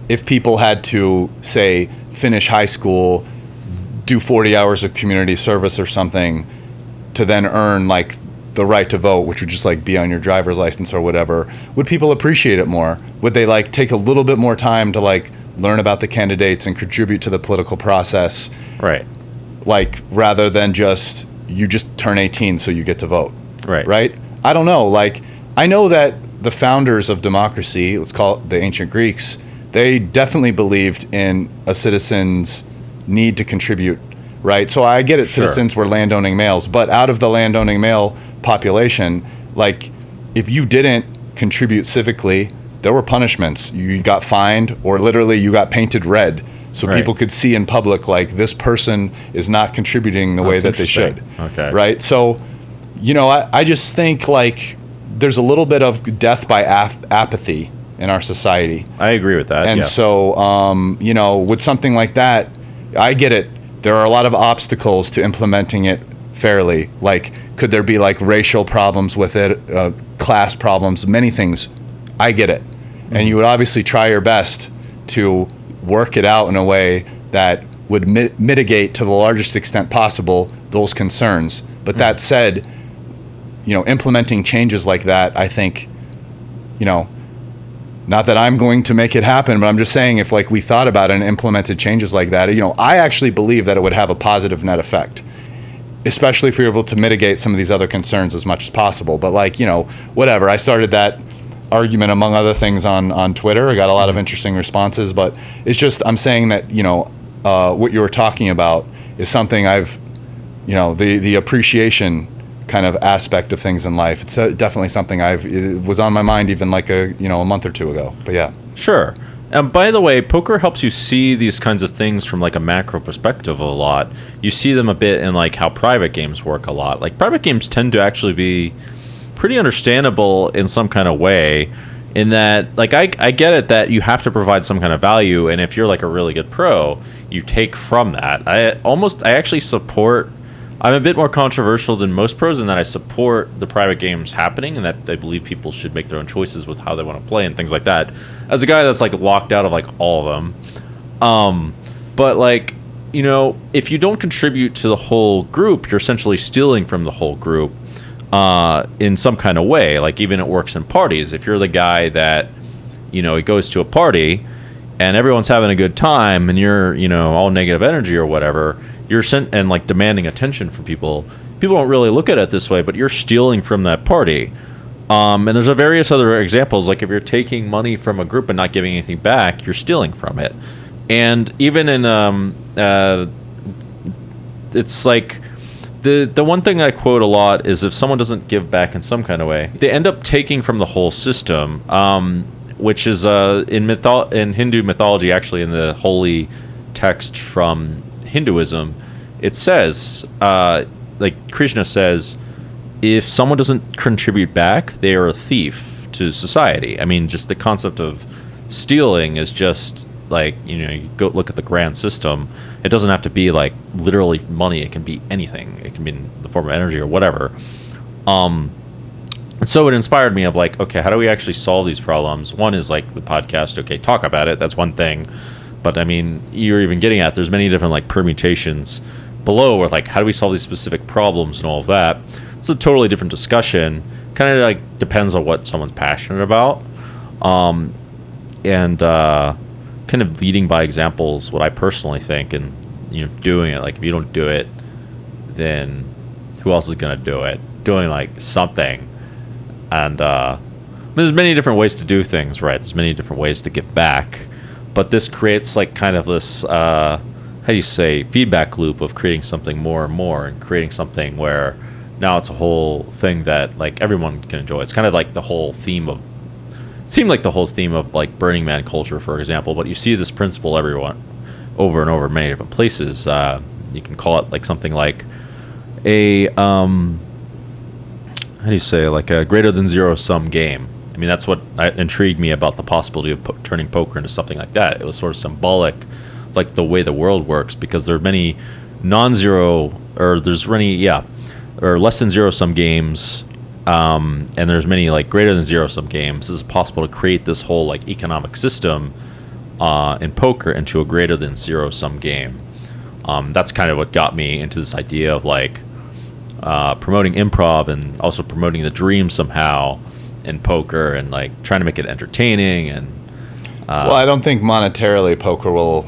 if people had to, say, finish high school, do 40 hours of community service or something, to then earn like the right to vote, which would just like be on your driver's license or whatever, would people appreciate it more? Would they like take a little bit more time to like learn about the candidates and contribute to the political process? Right. Like, rather than just, you just turn 18 so you get to vote. Right. Right? I don't know. Like, I know that the founders of democracy, let's call it the ancient Greeks, they definitely believed in a citizen's need to contribute, right? So I get it, Sure. Citizens were landowning males, but out of the landowning male population, like, if you didn't contribute civically, there were punishments. You got fined, or literally you got painted red, so Right. people could see in public, like, this person is not contributing the way that they should. Okay. Right? So, I just think, like, there's a little bit of death by apathy in our society. I agree with that. And yes. so, with something like that, I get it. There are a lot of obstacles to implementing it fairly. Like, could there be like racial problems with it, class problems, many things? I get it. And you would obviously try your best to work it out in a way that would mitigate to the largest extent possible those concerns. But that said, implementing changes like that, I think, not that I'm going to make it happen, but I'm just saying, if like we thought about it and implemented changes like that, I actually believe that it would have a positive net effect, especially if you're able to mitigate some of these other concerns as much as possible. But like, whatever. I started that argument, among other things, on Twitter. I got a lot of interesting responses, but it's just, I'm saying that, what you were talking about is something I've, the appreciation kind of aspect of things in life. It's definitely something it was on my mind even like a month or two ago. But yeah. Sure. And by the way, poker helps you see these kinds of things from like a macro perspective a lot. You see them a bit in like how private games work a lot. Like, private games tend to actually be pretty understandable in some kind of way, in that, like, I get it that you have to provide some kind of value, and if you're like a really good pro, you take from that. I actually support, I'm a bit more controversial than most pros in that I support the private games happening, and that I believe people should make their own choices with how they want to play and things like that. As a guy that's like locked out of like all of them. But like, if you don't contribute to the whole group, you're essentially stealing from the whole group in some kind of way. Like, even it works in parties. If you're the guy that, he goes to a party and everyone's having a good time and you're, all negative energy or whatever, you're sent and like demanding attention from people. People don't really look at it this way, but you're stealing from that party. And there's various other examples. Like, if you're taking money from a group and not giving anything back, you're stealing from it. And even in it's like the one thing I quote a lot is, if someone doesn't give back in some kind of way, they end up taking from the whole system. Which is in Hindu mythology, actually, in the holy text from Hinduism, it says, like Krishna says, if someone doesn't contribute back, they are a thief to society. I mean, just the concept of stealing is just like, you go look at the grand system. It doesn't have to be like literally money. It can be anything. It can be in the form of energy or whatever. And so it inspired me of like, okay, how do we actually solve these problems? One is like the podcast. Okay, talk about it. That's one thing. But I mean, you're even getting at, there's many different like permutations below where like, how do we solve these specific problems and all of that? It's a totally different discussion. Kind of like depends on what someone's passionate about. And kind of leading by examples, what I personally think, and doing it. Like, if you don't do it, then who else is going to do it? Doing like something. And there's many different ways to do things, right? There's many different ways to give back. But this creates like kind of this, how do you say, feedback loop of creating something more and more, and creating something where now it's a whole thing that like everyone can enjoy. It's kind of like the whole theme of, it seemed like the whole theme of like Burning Man culture, for example. But you see this principle everyone over and over in many different places. You can call it like something like a, how do you say, like a greater than zero sum game. I mean, that's what intrigued me about the possibility of turning poker into something like that. It was sort of symbolic, like the way the world works, because there are many non-zero, or there's many, or less than zero sum games, and there's many like greater than zero sum games. It's possible to create this whole like economic system in poker into a greater than zero sum game. That's kind of what got me into this idea of like promoting improv and also promoting the dream somehow in poker, and like trying to make it entertaining. And well, I don't think monetarily poker will,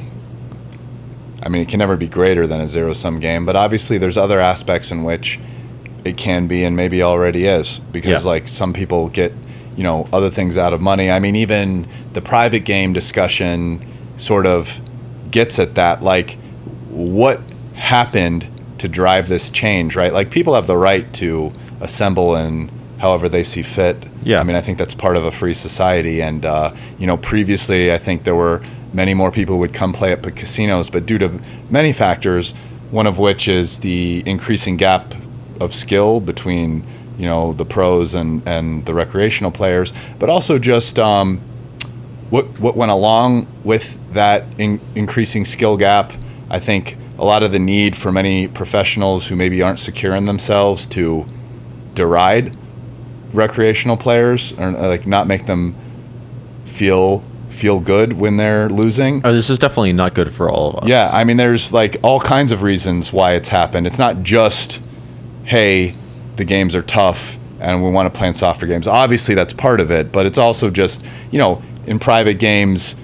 I mean, it can never be greater than a zero-sum game, but obviously there's other aspects in which it can be, and maybe already is, because like some people get, you know, other things out of money. I mean, even the private game discussion sort of gets at that, like what happened to drive this change, right? Like people have the right to assemble in however they see fit. I mean, I think that's part of a free society. And, you know, previously I think there were many more people who would come play at casinos, but due to many factors, one of which is the increasing gap of skill between, you know, the pros and the recreational players, but also just what went along with that increasing skill gap. I think a lot of the need for many professionals who maybe aren't secure in themselves to deride recreational players, or like not make them feel good when they're losing. Oh, this is definitely not good for all of us. Yeah, I mean, there's like all kinds of reasons why it's happened. It's not just, hey, the games are tough and we want to play in softer games. Obviously, that's part of it, but it's also just, you know, in private games,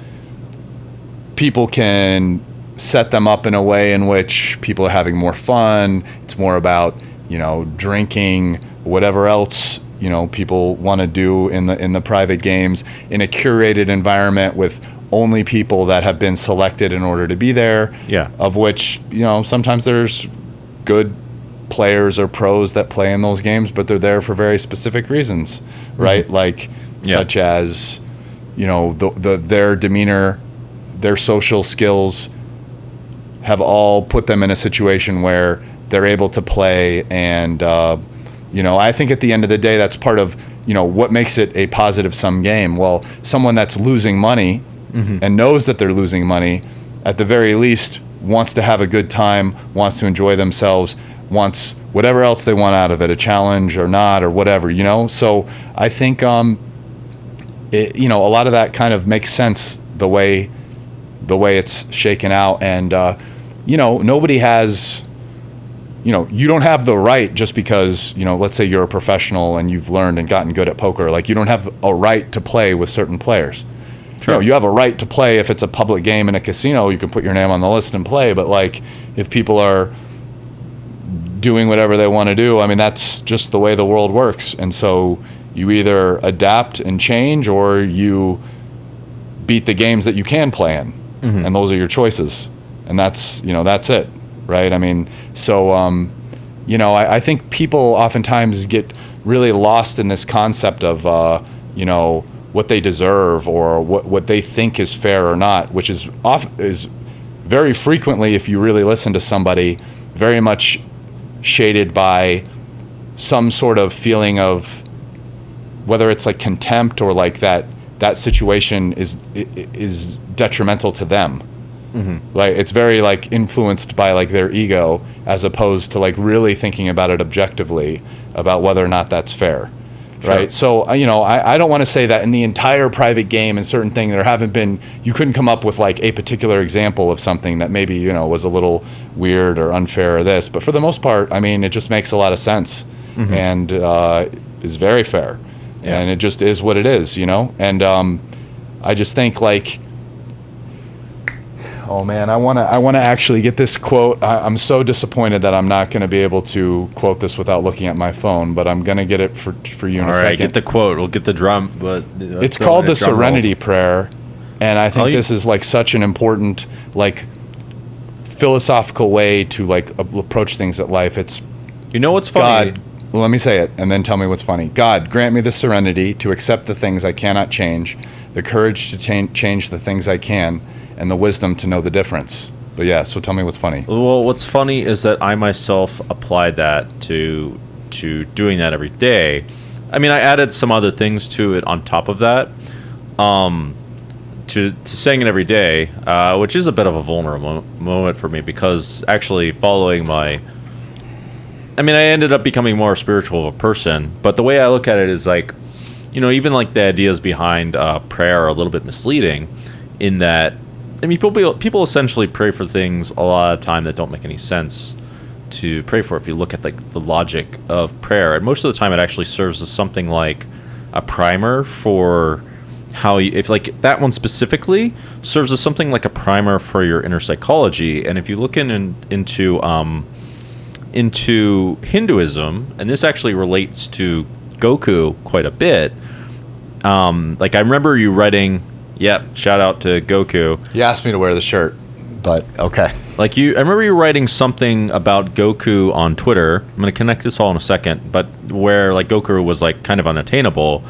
people can set them up in a way in which people are having more fun. It's more about, you know, drinking, whatever else, you know, people want to do in the private games, in a curated environment with only people that have been selected in order to be there. Yeah. Of which, you know, sometimes there's good players or pros that play in those games, but they're there for very specific reasons, right? Mm-hmm. Like, such as, you know, their demeanor, their social skills have all put them in a situation where they're able to play. And, you know, I think at the end of the day, that's part of, you know, what makes it a positive sum game. Well, someone that's losing money and knows that they're losing money, at the very least, wants to have a good time, wants to enjoy themselves, wants whatever else they want out of it, a challenge or not, or whatever, you know? So I think, you know, a lot of that kind of makes sense the way it's shaken out. And, you know, nobody has, you know, you don't have the right just because, you know, let's say you're a professional and you've learned and gotten good at poker, like you don't have a right to play with certain players. Sure. You know, you have a right to play if it's a public game in a casino, you can put your name on the list and play. But like if people are doing whatever they want to do, I mean, that's just the way the world works. And so you either adapt and change, or you beat the games that you can play in. And those are your choices. And that's, you know, that's it. Right. I mean, so, you know, I think people oftentimes get really lost in this concept of, you know, what they deserve or what they think is fair or not, which is very frequently, if you really listen to somebody, very much shaded by some sort of feeling of whether it's like contempt or like that situation is detrimental to them. Like it's very like influenced by like their ego, as opposed to like really thinking about it objectively about whether or not that's fair. Right. So, you know, I don't want to say that in the entire private game and certain thing you couldn't come up with like a particular example of something that maybe, you know, was a little weird or unfair or this, but for the most part, I mean, it just makes a lot of sense and is very fair. And it just is what it is, you know? And I just think like, Oh man, I want to actually get this quote. I'm so disappointed that I'm not going to be able to quote this without looking at my phone, but I'm going to get it for you in a second. All right, get the quote. We'll get the drum. But it's called the Serenity Prayer, and I think this is like such an important like philosophical way to like approach things at life. It's what's funny? God, well, let me say it, and then tell me what's funny. God, grant me the serenity to accept the things I cannot change, the courage to change the things I can, and the wisdom to know the difference. But yeah, so tell me what's funny. Well, what's funny is that I myself applied that to doing that every day. I mean, I added some other things to it on top of that, to saying it every day, which is a bit of a vulnerable moment for me, because actually following I ended up becoming more spiritual of a person, but the way I look at it is like, even like the ideas behind prayer are a little bit misleading in that, people essentially pray for things a lot of the time that don't make any sense to pray for if you look at like the logic of prayer. And most of the time it actually serves as something like a primer for how if like that one specifically serves as something like a primer for your inner psychology. And if you look into Hinduism, and this actually relates to Goku quite a bit, like I remember you writing, shout out to Goku. You asked me to wear the shirt, but okay. I remember you writing something about Goku on Twitter. I'm going to connect this all in a second, but where like Goku was like kind of unattainable.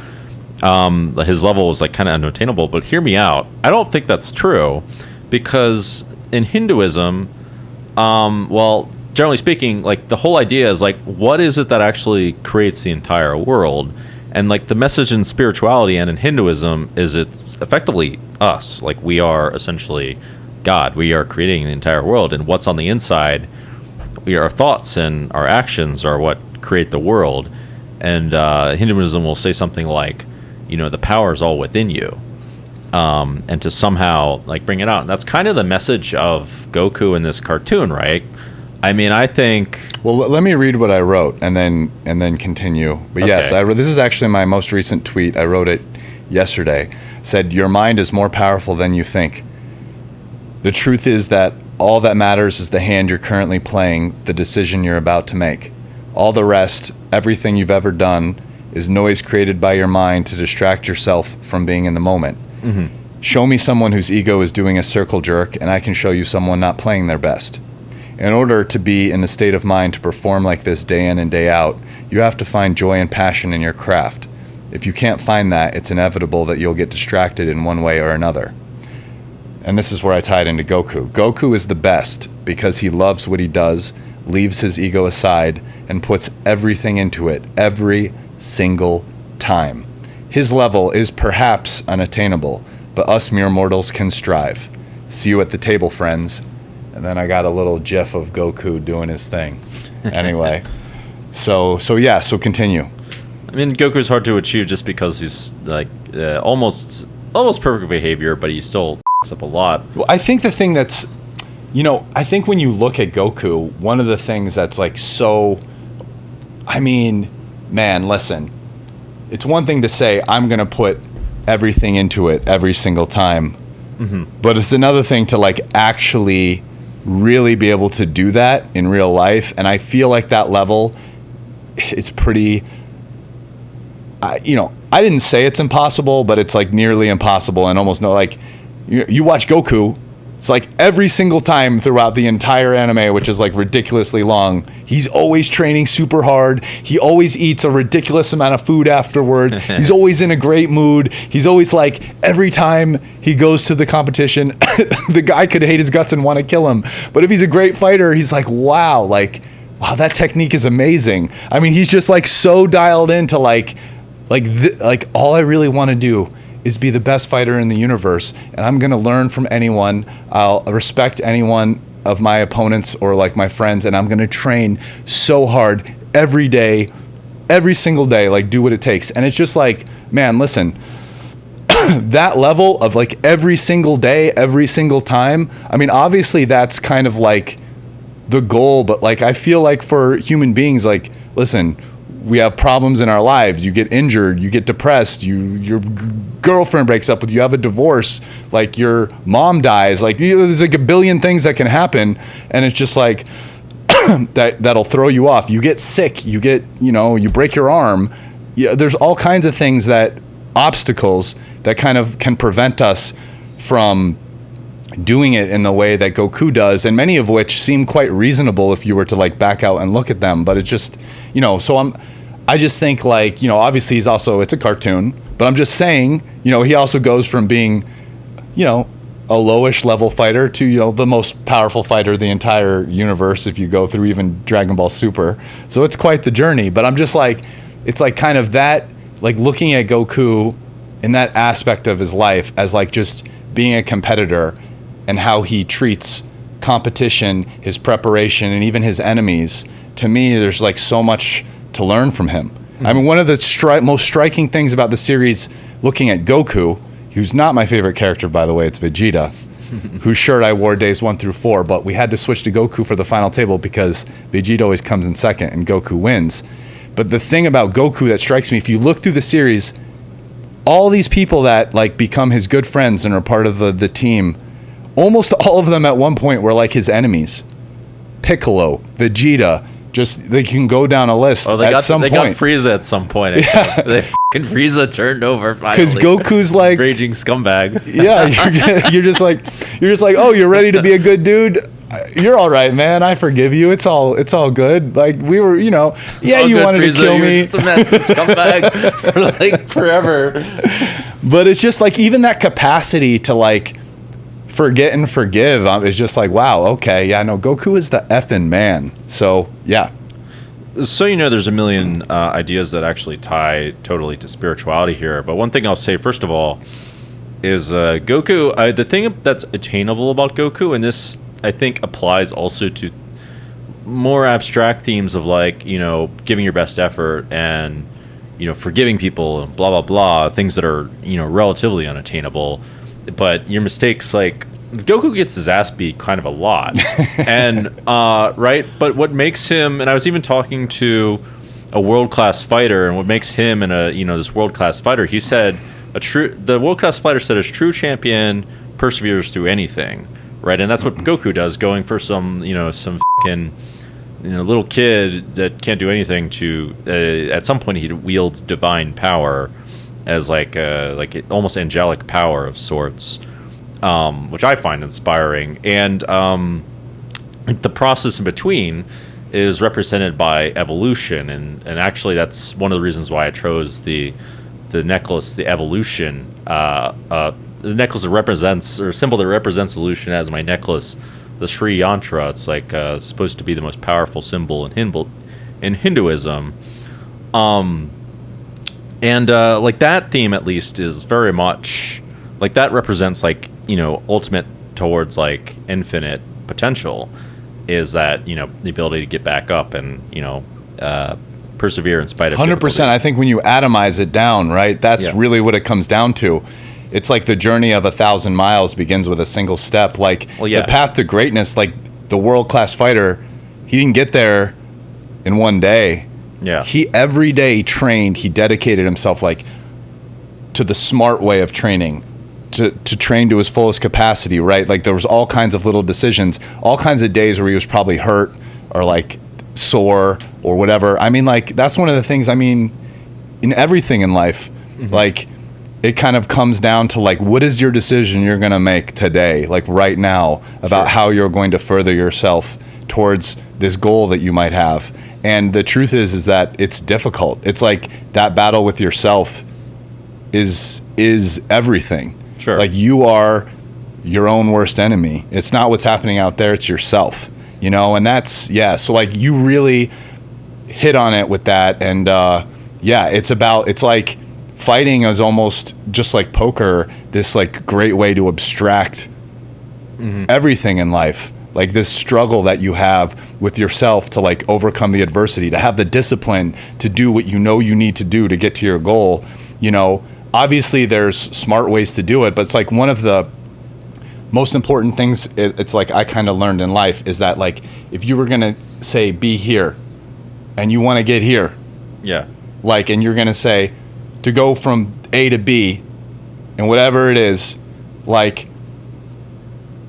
His level was like kind of unattainable, but hear me out. I don't think that's true, because in Hinduism, generally speaking, like the whole idea is like, what is it that actually creates the entire world? And like the message in spirituality and in Hinduism is it's effectively us. Like we are essentially God. We are creating the entire world, and what's on the inside, our thoughts and our actions are what create the world. And Hinduism will say something like, the power is all within you, and to somehow like bring it out. And that's kind of the message of Goku in this cartoon, right? I think. Well, let me read what I wrote and then continue. But okay. Yes, this is actually my most recent tweet. I wrote it yesterday. It said, "Your mind is more powerful than you think. The truth is that all that matters is the hand you're currently playing, the decision you're about to make. All the rest, everything you've ever done, is noise created by your mind to distract yourself from being in the moment. Mm-hmm. Show me someone whose ego is doing a circle jerk, and I can show you someone not playing their best. In order to be in the state of mind to perform like this day in and day out, you have to find joy and passion in your craft. If you can't find that, it's inevitable that you'll get distracted in one way or another." And this is where I tied into Goku. Goku is the best because he loves what he does, leaves his ego aside, and puts everything into it every single time. His level is perhaps unattainable, but us mere mortals can strive. See you at the table, friends. And then I got a little gif of Goku doing his thing. Anyway, so continue. Goku's hard to achieve just because he's like almost perfect behavior, but he still f***s up a lot. Well, I think the thing that's, I think when you look at Goku, one of the things that's like so, man, listen, it's one thing to say, I'm going to put everything into it every single time. Mm-hmm. But it's another thing to like actually really be able to do that in real life. And I feel like that level, it's pretty, I didn't say it's impossible, but it's like nearly impossible. And almost you watch Goku, it's like every single time throughout the entire anime, which is like ridiculously long, he's always training super hard. He always eats a ridiculous amount of food afterwards. He's always in a great mood. He's always like, every time he goes to the competition, the guy could hate his guts and want to kill him. But if he's a great fighter, he's like, wow, that technique is amazing. He's just like so dialed into like all I really want to do is be the best fighter in the universe, and I'm going to learn from anyone. I'll respect anyone of my opponents or like my friends, and I'm going to train so hard every day, every single day, like do what it takes. And it's just like, man, listen, that level of like every single day, every single time, obviously that's kind of like the goal, but like I feel like for human beings, like, listen, we have problems in our lives. You get injured, you get depressed, your girlfriend breaks up with you, have a divorce, like your mom dies, like there's like a billion things that can happen, and it's just like that'll throw you off. You get sick, you get, you break your arm. Yeah, there's all kinds of things, obstacles that kind of can prevent us from doing it in the way that Goku does, and many of which seem quite reasonable if you were to like back out and look at them. But it's just, I just think like, obviously it's a cartoon, but I'm just saying, he also goes from being, a lowish level fighter to, the most powerful fighter of the entire universe if you go through even Dragon Ball Super. So it's quite the journey. But I'm just like, it's like kind of that, like looking at Goku in that aspect of his life as like just being a competitor and how he treats competition, his preparation, and even his enemies. To me, there's like so much to learn from him. Mm-hmm. I mean, one of the most striking things about the series, looking at Goku, who's not my favorite character, by the way, it's Vegeta, whose shirt I wore days 1 through 4, but we had to switch to Goku for the final table because Vegeta always comes in second and Goku wins. But the thing about Goku that strikes me, if you look through the series, all these people that like become his good friends and are part of the team, almost all of them at one point were like his enemies. Piccolo, Vegeta, just they can go down a list at some point. They got Frieza at some point. Yeah. They fucking Frieza turned over finally. Because Goku's like raging scumbag. Yeah, you're just like, oh, you're ready to be a good dude. You're all right, man. I forgive you. It's all good. Like we were, you wanted Frieza, to kill me. You're just a massive scumbag for like forever. But it's just like even that capacity to like forget and forgive. It's just like, wow, okay, yeah, no, Goku is the effing man. So yeah. So there's a million ideas that actually tie totally to spirituality here. But one thing I'll say first of all is Goku. The thing that's attainable about Goku, and this I think applies also to more abstract themes of like giving your best effort and forgiving people and blah blah blah, things that are relatively unattainable. But your mistakes, like Goku gets his ass beat kind of a lot, and right. But what makes him, and I was even talking to a world class fighter, and what makes him and this world class fighter, he said the world class fighter said a true champion perseveres through anything, right? And that's what Goku does, going for some fucking little kid that can't do anything to at some point he wields divine power as like almost angelic power of sorts, which I find inspiring. And the process in between is represented by evolution, and actually that's one of the reasons why I chose the necklace, the evolution, the necklace that represents, or symbol that represents evolution, as my necklace, the Sri Yantra. It's like supposed to be the most powerful symbol in Hinduism. And like that theme at least is very much like that represents like ultimate towards like infinite potential, is that the ability to get back up and persevere in spite of 100%. I think when you atomize it down, right, that's really what it comes down to. It's like the journey of 1,000 miles begins with a single step. Like the path to greatness, like the world class fighter, he didn't get there in one day. Yeah. He every day trained, he dedicated himself like to the smart way of training, to train to his fullest capacity, right? Like there was all kinds of little decisions, all kinds of days where he was probably hurt or like sore or whatever. I mean, like that's one of the things, I mean, in everything in life, like it kind of comes down to like, what is your decision you're going to make today, like right now, about how you're going to further yourself towards this goal that you might have. And the truth is that it's difficult. It's like that battle with yourself is everything. Sure. Like you are your own worst enemy. It's not what's happening out there, it's yourself, and that's, so like you really hit on it with that. And it's like fighting is almost just like poker, this like great way to abstract everything in life. Like this struggle that you have with yourself to like overcome the adversity, to have the discipline to do what you need to do to get to your goal. Obviously there's smart ways to do it, but it's like one of the most important things, it's like I kind of learned in life, is that like if you were going to say be here and you want to get here, Yeah. Like, and you're going to say, to go from A to B, and whatever it is, like,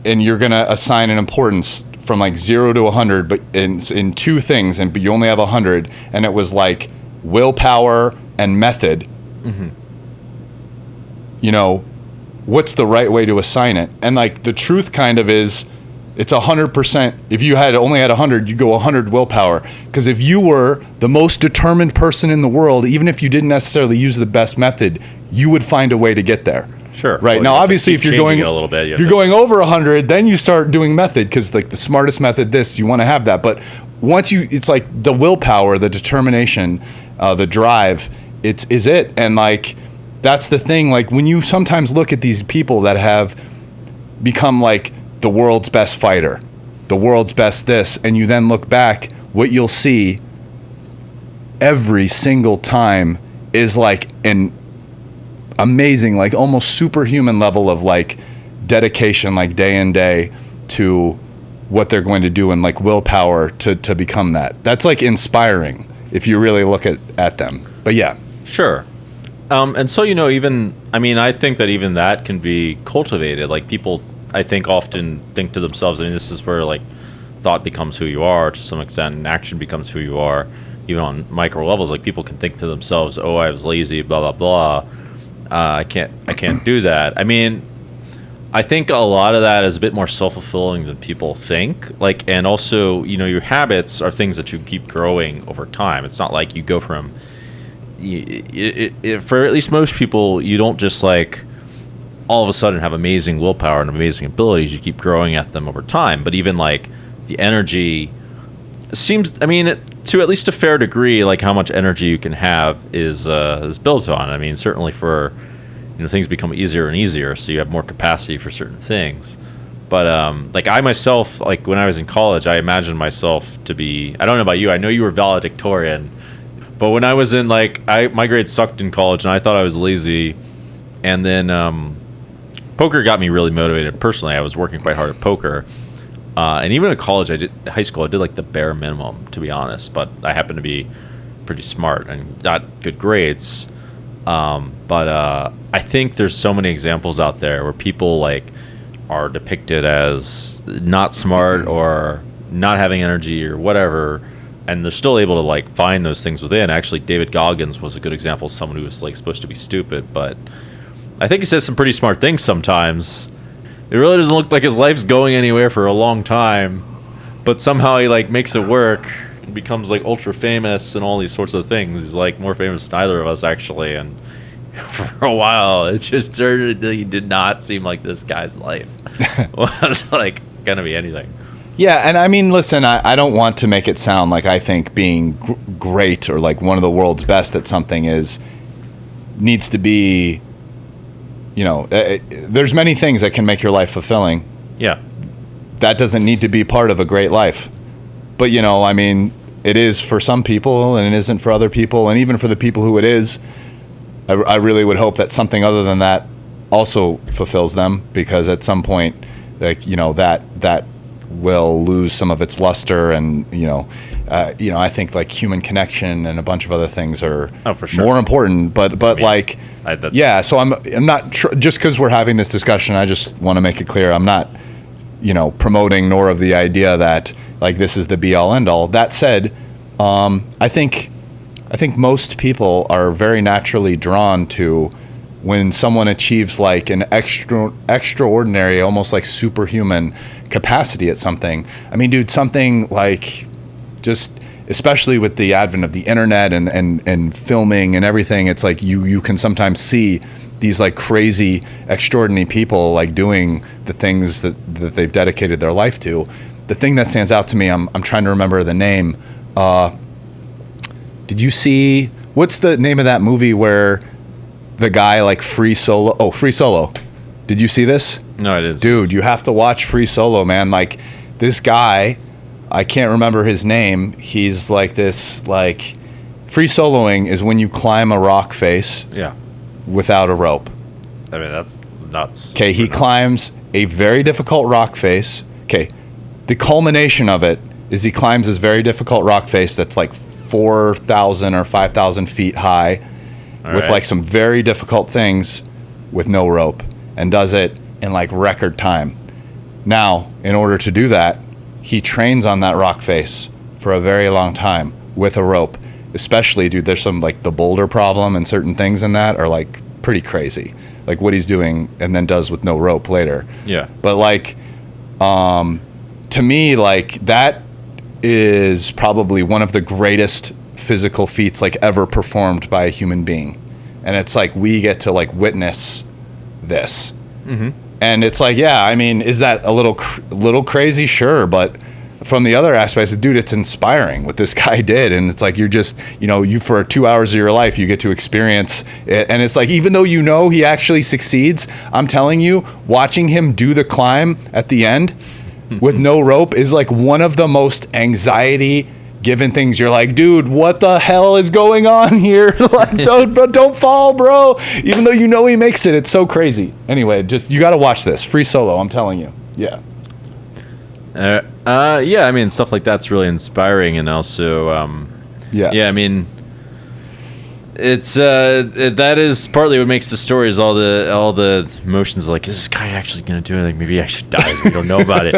and you're going to assign an importance from like 0 to 100, but in two things, but you only have 100, and it was like willpower and method. Mm-hmm. You know, what's the right way to assign it? And like the truth kind of is, it's 100%. If you only had 100, you go 100 willpower. Because if you were the most determined person in the world, even if you didn't necessarily use the best method, you would find a way to get there. Sure. Right. Well, now, obviously, if you're going a little bit, if you're going over 100, then you start doing method, because like the smartest method, you want to have that. But once it's like the willpower, the determination, the drive, is it. And like, that's the thing. Like when you sometimes look at these people that have become like the world's best fighter, the world's best this, and you then look back, what you'll see every single time is like an amazing, like almost superhuman level of like dedication, like day and day, to what they're going to do, and like willpower to become that. That's like inspiring if you really look at them. But yeah. Sure. And so, even, I think that even that can be cultivated. Like people, I think, often think to themselves, this is where like thought becomes who you are to some extent, and action becomes who you are, even on micro levels. Like people can think to themselves, oh, I was lazy, blah, blah, blah. I can't do that. I think a lot of that is a bit more self-fulfilling than people think. Like, and also, your habits are things that you keep growing over time. It's not like you go from, for at least most people, you don't just like all of a sudden have amazing willpower and amazing abilities. You keep growing at them over time. But even like the energy seems, to at least a fair degree, like how much energy you can have is built on. Certainly for, things become easier and easier, so you have more capacity for certain things. But like I myself, like when I was in college, I imagined myself to be, I don't know about you, I know you were valedictorian, but when I was in my grades sucked in college and I thought I was lazy, and then poker got me really motivated. Personally, I was working quite hard at poker. And even at college, high school, I did like the bare minimum, to be honest. But I happened to be pretty smart and got good grades. But I think there's so many examples out there where people like are depicted as not smart or not having energy or whatever, and they're still able to like find those things within. Actually, David Goggins was a good example of someone who was like supposed to be stupid, but I think he says some pretty smart things sometimes. It really doesn't look like his life's going anywhere for a long time, but somehow he like makes it work and becomes like ultra famous and all these sorts of things. He's like more famous than either of us actually, and for a while it just certainly did not seem like this guy's life was like gonna be anything. Yeah, and listen, I don't want to make it sound like I think being great or like one of the world's best at something needs to be, there's many things that can make your life fulfilling. Yeah. That doesn't need to be part of a great life. But, it is for some people and it isn't for other people. And even for the people who it is, I really would hope that something other than that also fulfills them, because at some point, like, that will lose some of its luster. And, I think like human connection and a bunch of other things are for sure more important. But so I'm not just because we're having this discussion, I just want to make it clear I'm not, promoting nor of the idea that like this is the be all end all. That said, I think most people are very naturally drawn to when someone achieves like an extraordinary, almost like superhuman capacity at something. Dude, something like just, especially with the advent of the internet and filming and everything, it's like you can sometimes see these like crazy, extraordinary people like doing the things that they've dedicated their life to. The thing that stands out to me, I'm trying to remember the name. Did you see, what's the name of that movie where the guy like Free Solo? Oh, Free Solo. Did you see this? No, I didn't. Dude, you have to watch Free Solo, man. Like this guy, I can't remember his name. He's like this, like free soloing is when you climb a rock face without a rope. That's nuts. Okay, he climbs a very difficult rock face. Okay, the culmination of it is he climbs this very difficult rock face that's like 4,000 or 5,000 feet high with like some very difficult things with no rope, and does it in like record time. Now, in order to do that, he trains on that rock face for a very long time with a rope. Especially, dude, there's some like the boulder problem and certain things in that are like pretty crazy. Like what he's doing and then does with no rope later. Yeah. But like, to me, like that is probably one of the greatest physical feats like ever performed by a human being. And it's like we get to like witness this. Mm-hmm. And it's like, yeah, I mean, is that a little crazy? Sure. But from the other aspects, dude, it's inspiring what this guy did. And it's like, you're just, you for 2 hours of your life, you get to experience it. And it's like, even though he actually succeeds, I'm telling you, watching him do the climb at the end with no rope is like one of the most anxiety given things. You're like, dude, what the hell is going on here? Like, don't fall, bro. Even though he makes it, it's so crazy. Anyway, just you got to watch this. Free solo, I'm telling you. Yeah. Yeah, I mean, stuff like that's really inspiring, and also, I mean, it's that is partly what makes the story is all the emotions. Like, is this guy actually gonna do it? Like, maybe he actually dies. We don't know about it.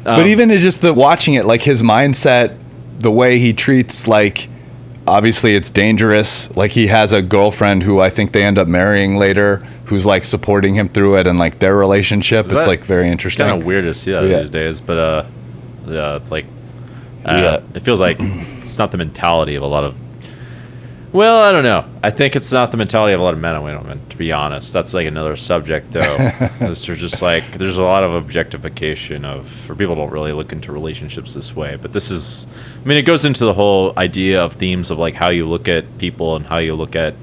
But even just watching it, like his mindset, the way he treats, like, obviously it's dangerous. Like he has a girlfriend who I think they end up marrying later, who's like supporting him through it, and like their relationship. It's like very interesting. It's kind of weird to see that these days, but it feels like it's not the mentality of a lot of. Well, I don't know. I think it's not the mentality of a lot of men and women, to be honest. That's like another subject, though. There's just like there's a lot of objectification for people don't really look into relationships this way. But this is, I mean, it goes into the whole idea of themes of like how you look at people and how you look at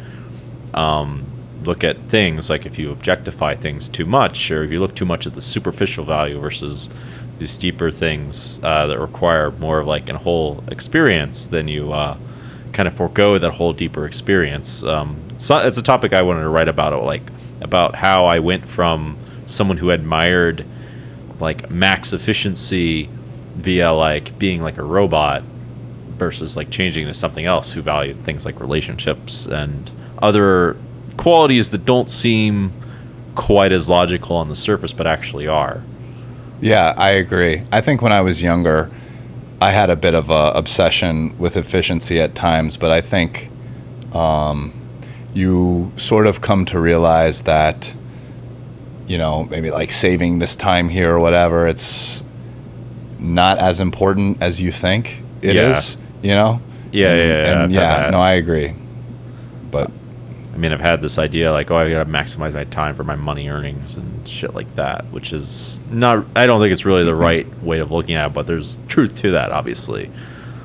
things. Like if you objectify things too much, or if you look too much at the superficial value versus these deeper things that require more of like a whole experience, then you kind of forego that whole deeper experience. It's a topic I wanted to write about, like about how I went from someone who admired like max efficiency via like being like a robot versus like changing to something else who valued things like relationships and other qualities that don't seem quite as logical on the surface but actually are. Yeah, I agree. I think when I was younger, I had a bit of a obsession with efficiency at times, but I think you sort of come to realize that, maybe like saving this time here or whatever, it's not as important as you think it is, Yeah. No, I agree. But I mean, I've had this idea like, I got to maximize my time for my money earnings and shit like that, which is not, I don't think it's really the right way of looking at it, but there's truth to that, obviously.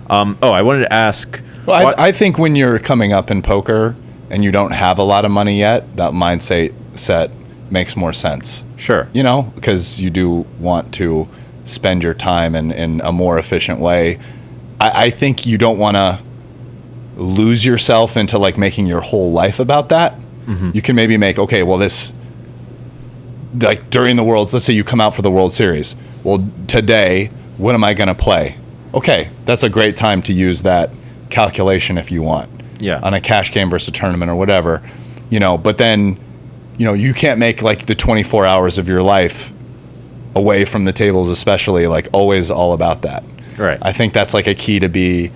I wanted to ask. Well, I think when you're coming up in poker and you don't have a lot of money yet, that mindset makes more sense. Sure. Because you do want to spend your time in a more efficient way. I think you don't want to lose yourself into like making your whole life about that. Mm-hmm. You can maybe make, this, like during the Worlds, let's say you come out for the World Series. Well, today, what am I going to play? Okay, that's a great time to use that calculation if you want. Yeah. On a cash game versus a tournament or whatever. But then, you can't make like the 24 hours of your life away from the tables, especially like always all about that. Right. I think that's like a key to be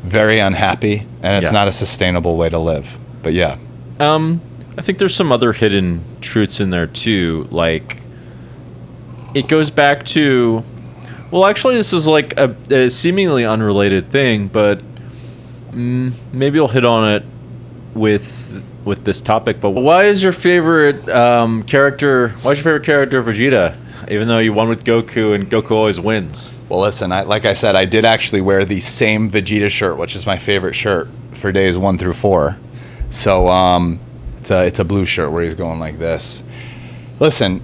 very unhappy, and it's not a sustainable way to live. But yeah. I think there's some other hidden truths in there too. Like, it goes back to, well, actually, this is like a seemingly unrelated thing, but maybe I'll hit on it with this topic. But why is your favorite character? Why's your favorite character Vegeta? Even though you won with Goku and Goku always wins. Well, listen, like I said, I did actually wear the same Vegeta shirt, which is my favorite shirt for days 1 through 4. So it's a blue shirt where he's going like this. Listen,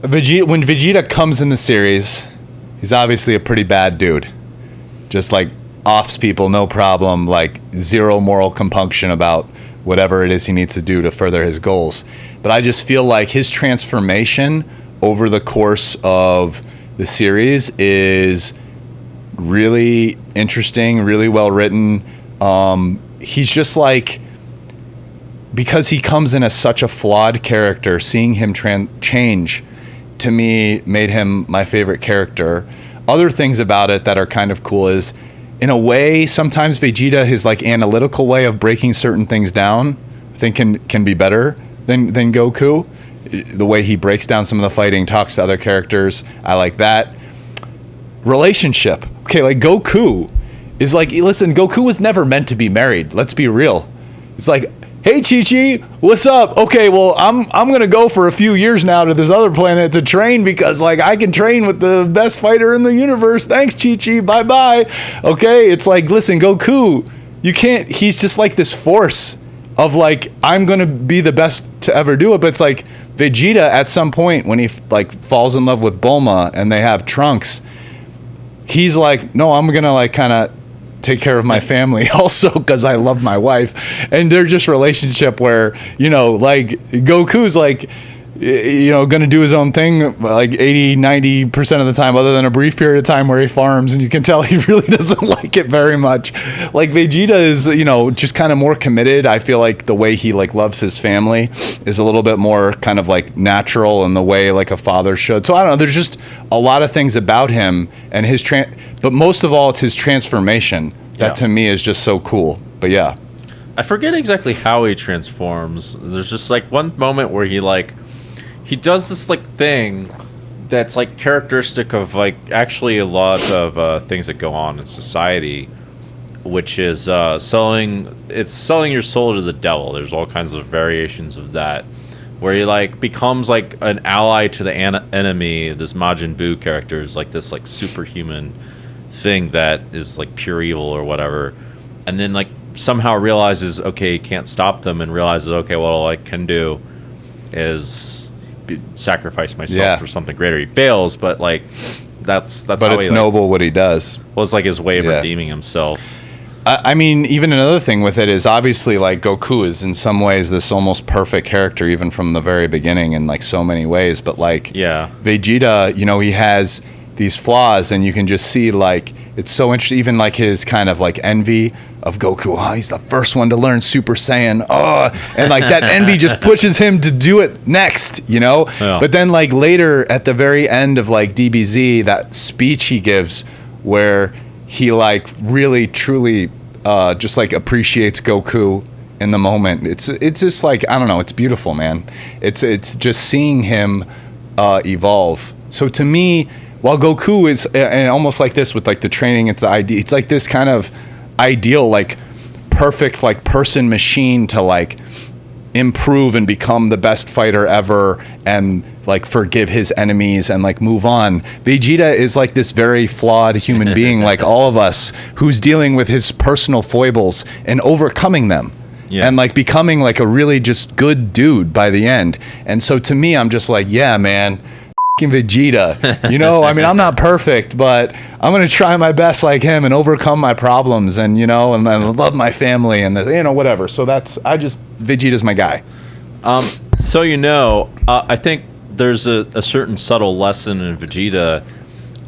when Vegeta comes in the series, he's obviously a pretty bad dude. Just like offs people, no problem, like zero moral compunction about whatever it is he needs to do to further his goals. But I just feel like his transformation over the course of the series is really interesting, really well written. He's just like, because he comes in as such a flawed character, seeing him change to me made him my favorite character. Other things about it that are kind of cool is, in a way, sometimes Vegeta, his like analytical way of breaking certain things down, I think can be better than Goku. The way he breaks down some of the fighting, talks to other characters, I like that. Relationship. Okay, like Goku is like, listen, Goku was never meant to be married. Let's be real. It's like, hey, Chi-Chi, what's up? Okay, well, I'm going to go for a few years now to this other planet to train because, like, I can train with the best fighter in the universe. Thanks, Chi-Chi. Bye-bye. Okay, it's like, listen, Goku, you can't, he's just like this force of, like, I'm going to be the best to ever do it. But it's like Vegeta at some point when he, like, falls in love with Bulma and they have Trunks, he's like, no, I'm going to, like, kind of take care of my family also because I love my wife. And they're just relationship where, you know, like Goku's like, you know, going to do his own thing like 80-90% of the time, other than a brief period of time where he farms, and you can tell he really doesn't like it very much. Like Vegeta is, you know, just kind of more committed. I feel like the way he like loves his family is a little bit more kind of like natural in the way like a father should. So I don't know, there's just a lot of things about him and his but most of all it's his transformation that to me is just so cool. But yeah, I forget exactly how he transforms. There's just like one moment where he does this like thing that's like characteristic of like actually a lot of things that go on in society, which is selling your soul to the devil. There's all kinds of variations of that, where he like becomes like an ally to the enemy. This Majin Buu character is like this like superhuman thing that is like pure evil or whatever, and then like somehow realizes, okay, he can't stop them, and realizes, okay, well, all I can do is sacrifice myself for something greater. He fails, but like that's but how it's he, noble what he does. Was like his way of redeeming himself. I mean, even another thing with it is obviously like Goku is in some ways this almost perfect character even from the very beginning in like so many ways, but like Vegeta, you know, he has these flaws, and you can just see like it's so interesting, even like his kind of like envy of Goku. Oh, he's the first one to learn Super Saiyan. Oh, and like that envy just pushes him to do it next, you know? Yeah. But then like later at the very end of like DBZ, that speech he gives where he like really truly just like appreciates Goku in the moment. It's just like, I don't know, it's beautiful, man. It's just seeing him evolve. So to me, while Goku is and almost like this with like the training, it's the idea, it's like this kind of ideal, like perfect, like person machine to like improve and become the best fighter ever and like forgive his enemies and like move on. Vegeta is like this very flawed human being like all of us, who's dealing with his personal foibles and overcoming them. And like becoming like a really just good dude by the end. And so to me, I'm just like, yeah, man, Vegeta, you know, I mean, I'm not perfect, but I'm going to try my best like him and overcome my problems, and, you know, and then love my family and, you know, whatever. So Vegeta's my guy. So, you know, I think there's a certain subtle lesson in Vegeta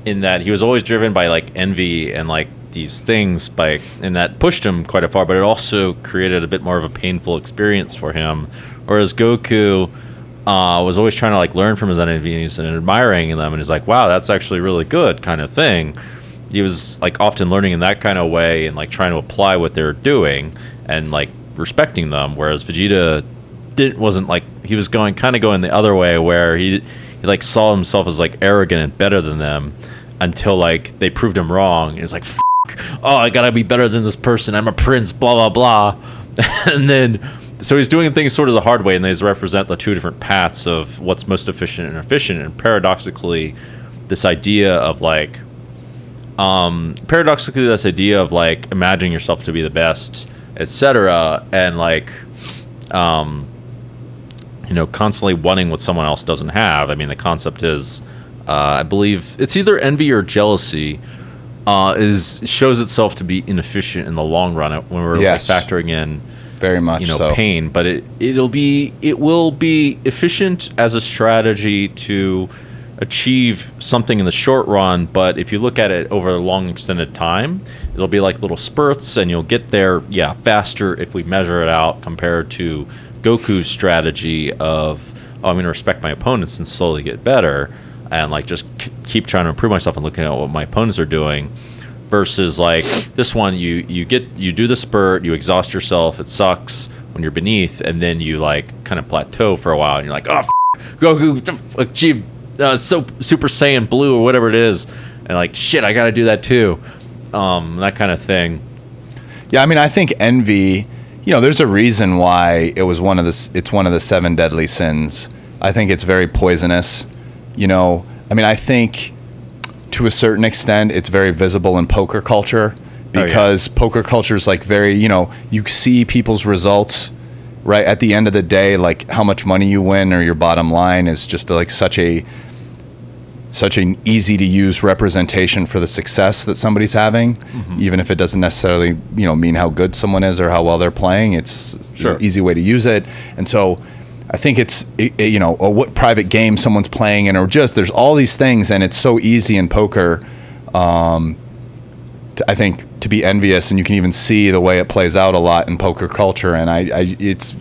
in that he was always driven by like envy and like these things and that pushed him quite a far, but it also created a bit more of a painful experience for him. Whereas Goku was always trying to like learn from his enemies and admiring them, and he's like, wow, that's actually really good kind of thing. He was like often learning in that kind of way and like trying to apply what they're doing and like respecting them, whereas Vegeta wasn't like, he was going the other way, where he like saw himself as like arrogant and better than them until like they proved him wrong. He was like, oh, I gotta be better than this person, I'm a prince, blah blah blah. And then so he's doing things sort of the hard way, and these represent the two different paths of what's most efficient and efficient. And paradoxically, this idea of like, imagining yourself to be the best, etc., and like, you know, constantly wanting what someone else doesn't have. I mean, the concept is, I believe it's either envy or jealousy, shows itself to be inefficient in the long run when we're like factoring in. Very much, you know, so. Pain, but it will be efficient as a strategy to achieve something in the short run, but if you look at it over a long extended time, it'll be like little spurts, and you'll get there, faster if we measure it out compared to Goku's strategy of, I'm going to respect my opponents and slowly get better, and like just keep trying to improve myself and looking at what my opponents are doing, versus like this one, you do the spurt, you exhaust yourself, it sucks when you're beneath, and then you like kind of plateau for a while, and you're like, oh, Goku achieved Super Saiyan Blue or whatever it is, and like, shit, I gotta do that too, that kind of thing. Yeah, I mean, I think envy, there's a reason why it's one of the 7 deadly sins. I think it's very poisonous. I mean, I think to a certain extent it's very visible in poker culture, because poker culture is like very, you see people's results right at the end of the day, like how much money you win or your bottom line is just like such an easy to use representation for the success that somebody's having, even if it doesn't necessarily, mean how good someone is or how well they're playing. It's an easy way to use it. And so I think it's, or what private game someone's playing in, or just, there's all these things, and it's so easy in poker, I think, to be envious, and you can even see the way it plays out a lot in poker culture. And it's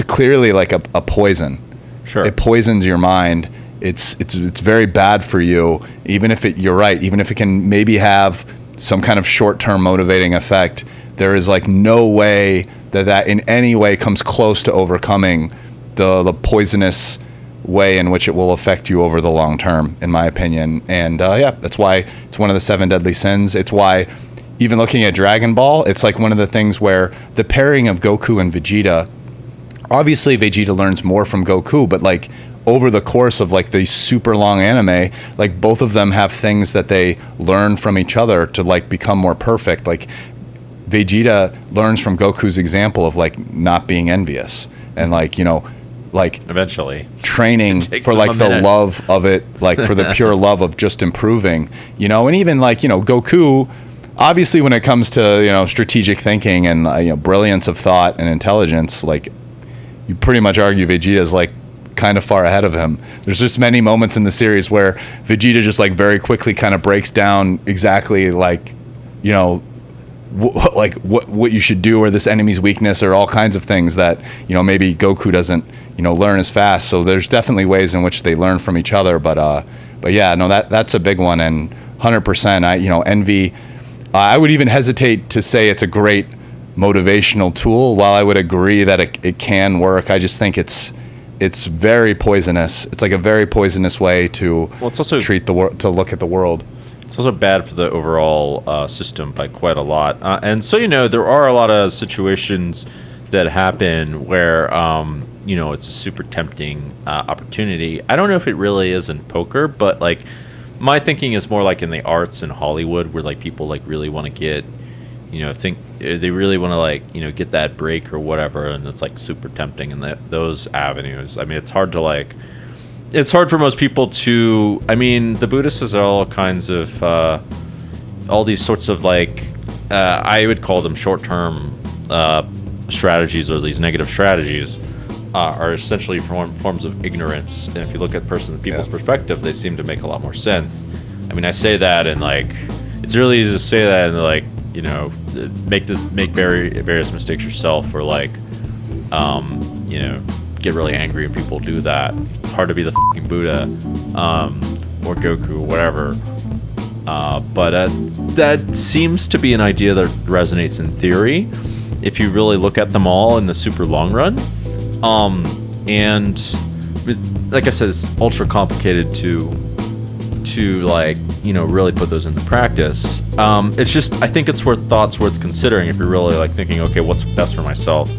clearly like a poison. Sure. It poisons your mind. It's very bad for you, even if you're right, even if it can maybe have some kind of short-term motivating effect. There is like no way that in any way comes close to overcoming the poisonous way in which it will affect you over the long term, in my opinion. And that's why it's one of the 7 deadly sins. It's why, even looking at Dragon Ball, it's like one of the things where the pairing of Goku and Vegeta, obviously Vegeta learns more from Goku, but like over the course of like the super long anime, like both of them have things that they learn from each other to like become more perfect. Like Vegeta learns from Goku's example of like not being envious, and like, like eventually training for like the love of it, like for the pure love of just improving, and even like, Goku, obviously when it comes to, strategic thinking and, brilliance of thought and intelligence, like you pretty much argue Vegeta's like kind of far ahead of him. There's just many moments in the series where Vegeta just like very quickly kind of breaks down exactly like, what you should do, or this enemy's weakness, or all kinds of things that, maybe Goku doesn't, learn as fast. So there's definitely ways in which they learn from each other. But yeah, no, that's a big one. And 100%, envy, I would even hesitate to say it's a great motivational tool. While I would agree that it can work, I just think it's very poisonous. It's like a very poisonous way to treat the world, to look at the world. It's also bad for the overall system by quite a lot. And so, there are a lot of situations that happen where, it's a super tempting opportunity. I don't know if it really is in poker, but like my thinking is more like in the arts and Hollywood, where like people like really want to get, they really want to like, get that break or whatever. And it's like super tempting in those avenues. I mean, it's hard for most people to, the Buddhists are all kinds of, all these sorts of like, I would call them short-term strategies, or these negative strategies, are essentially forms of ignorance. And if you look at people's perspective, they seem to make a lot more sense. I say that, and like, it's really easy to say that and like, make various mistakes yourself, or like, get really angry when people do that. It's hard to be the fucking Buddha, or Goku, or whatever. But that seems to be an idea that resonates in theory, if you really look at them all in the super long run. And like I said, it's ultra complicated to like, really put those into practice. It's just, I think it's worth considering if you're really like thinking, okay, what's best for myself?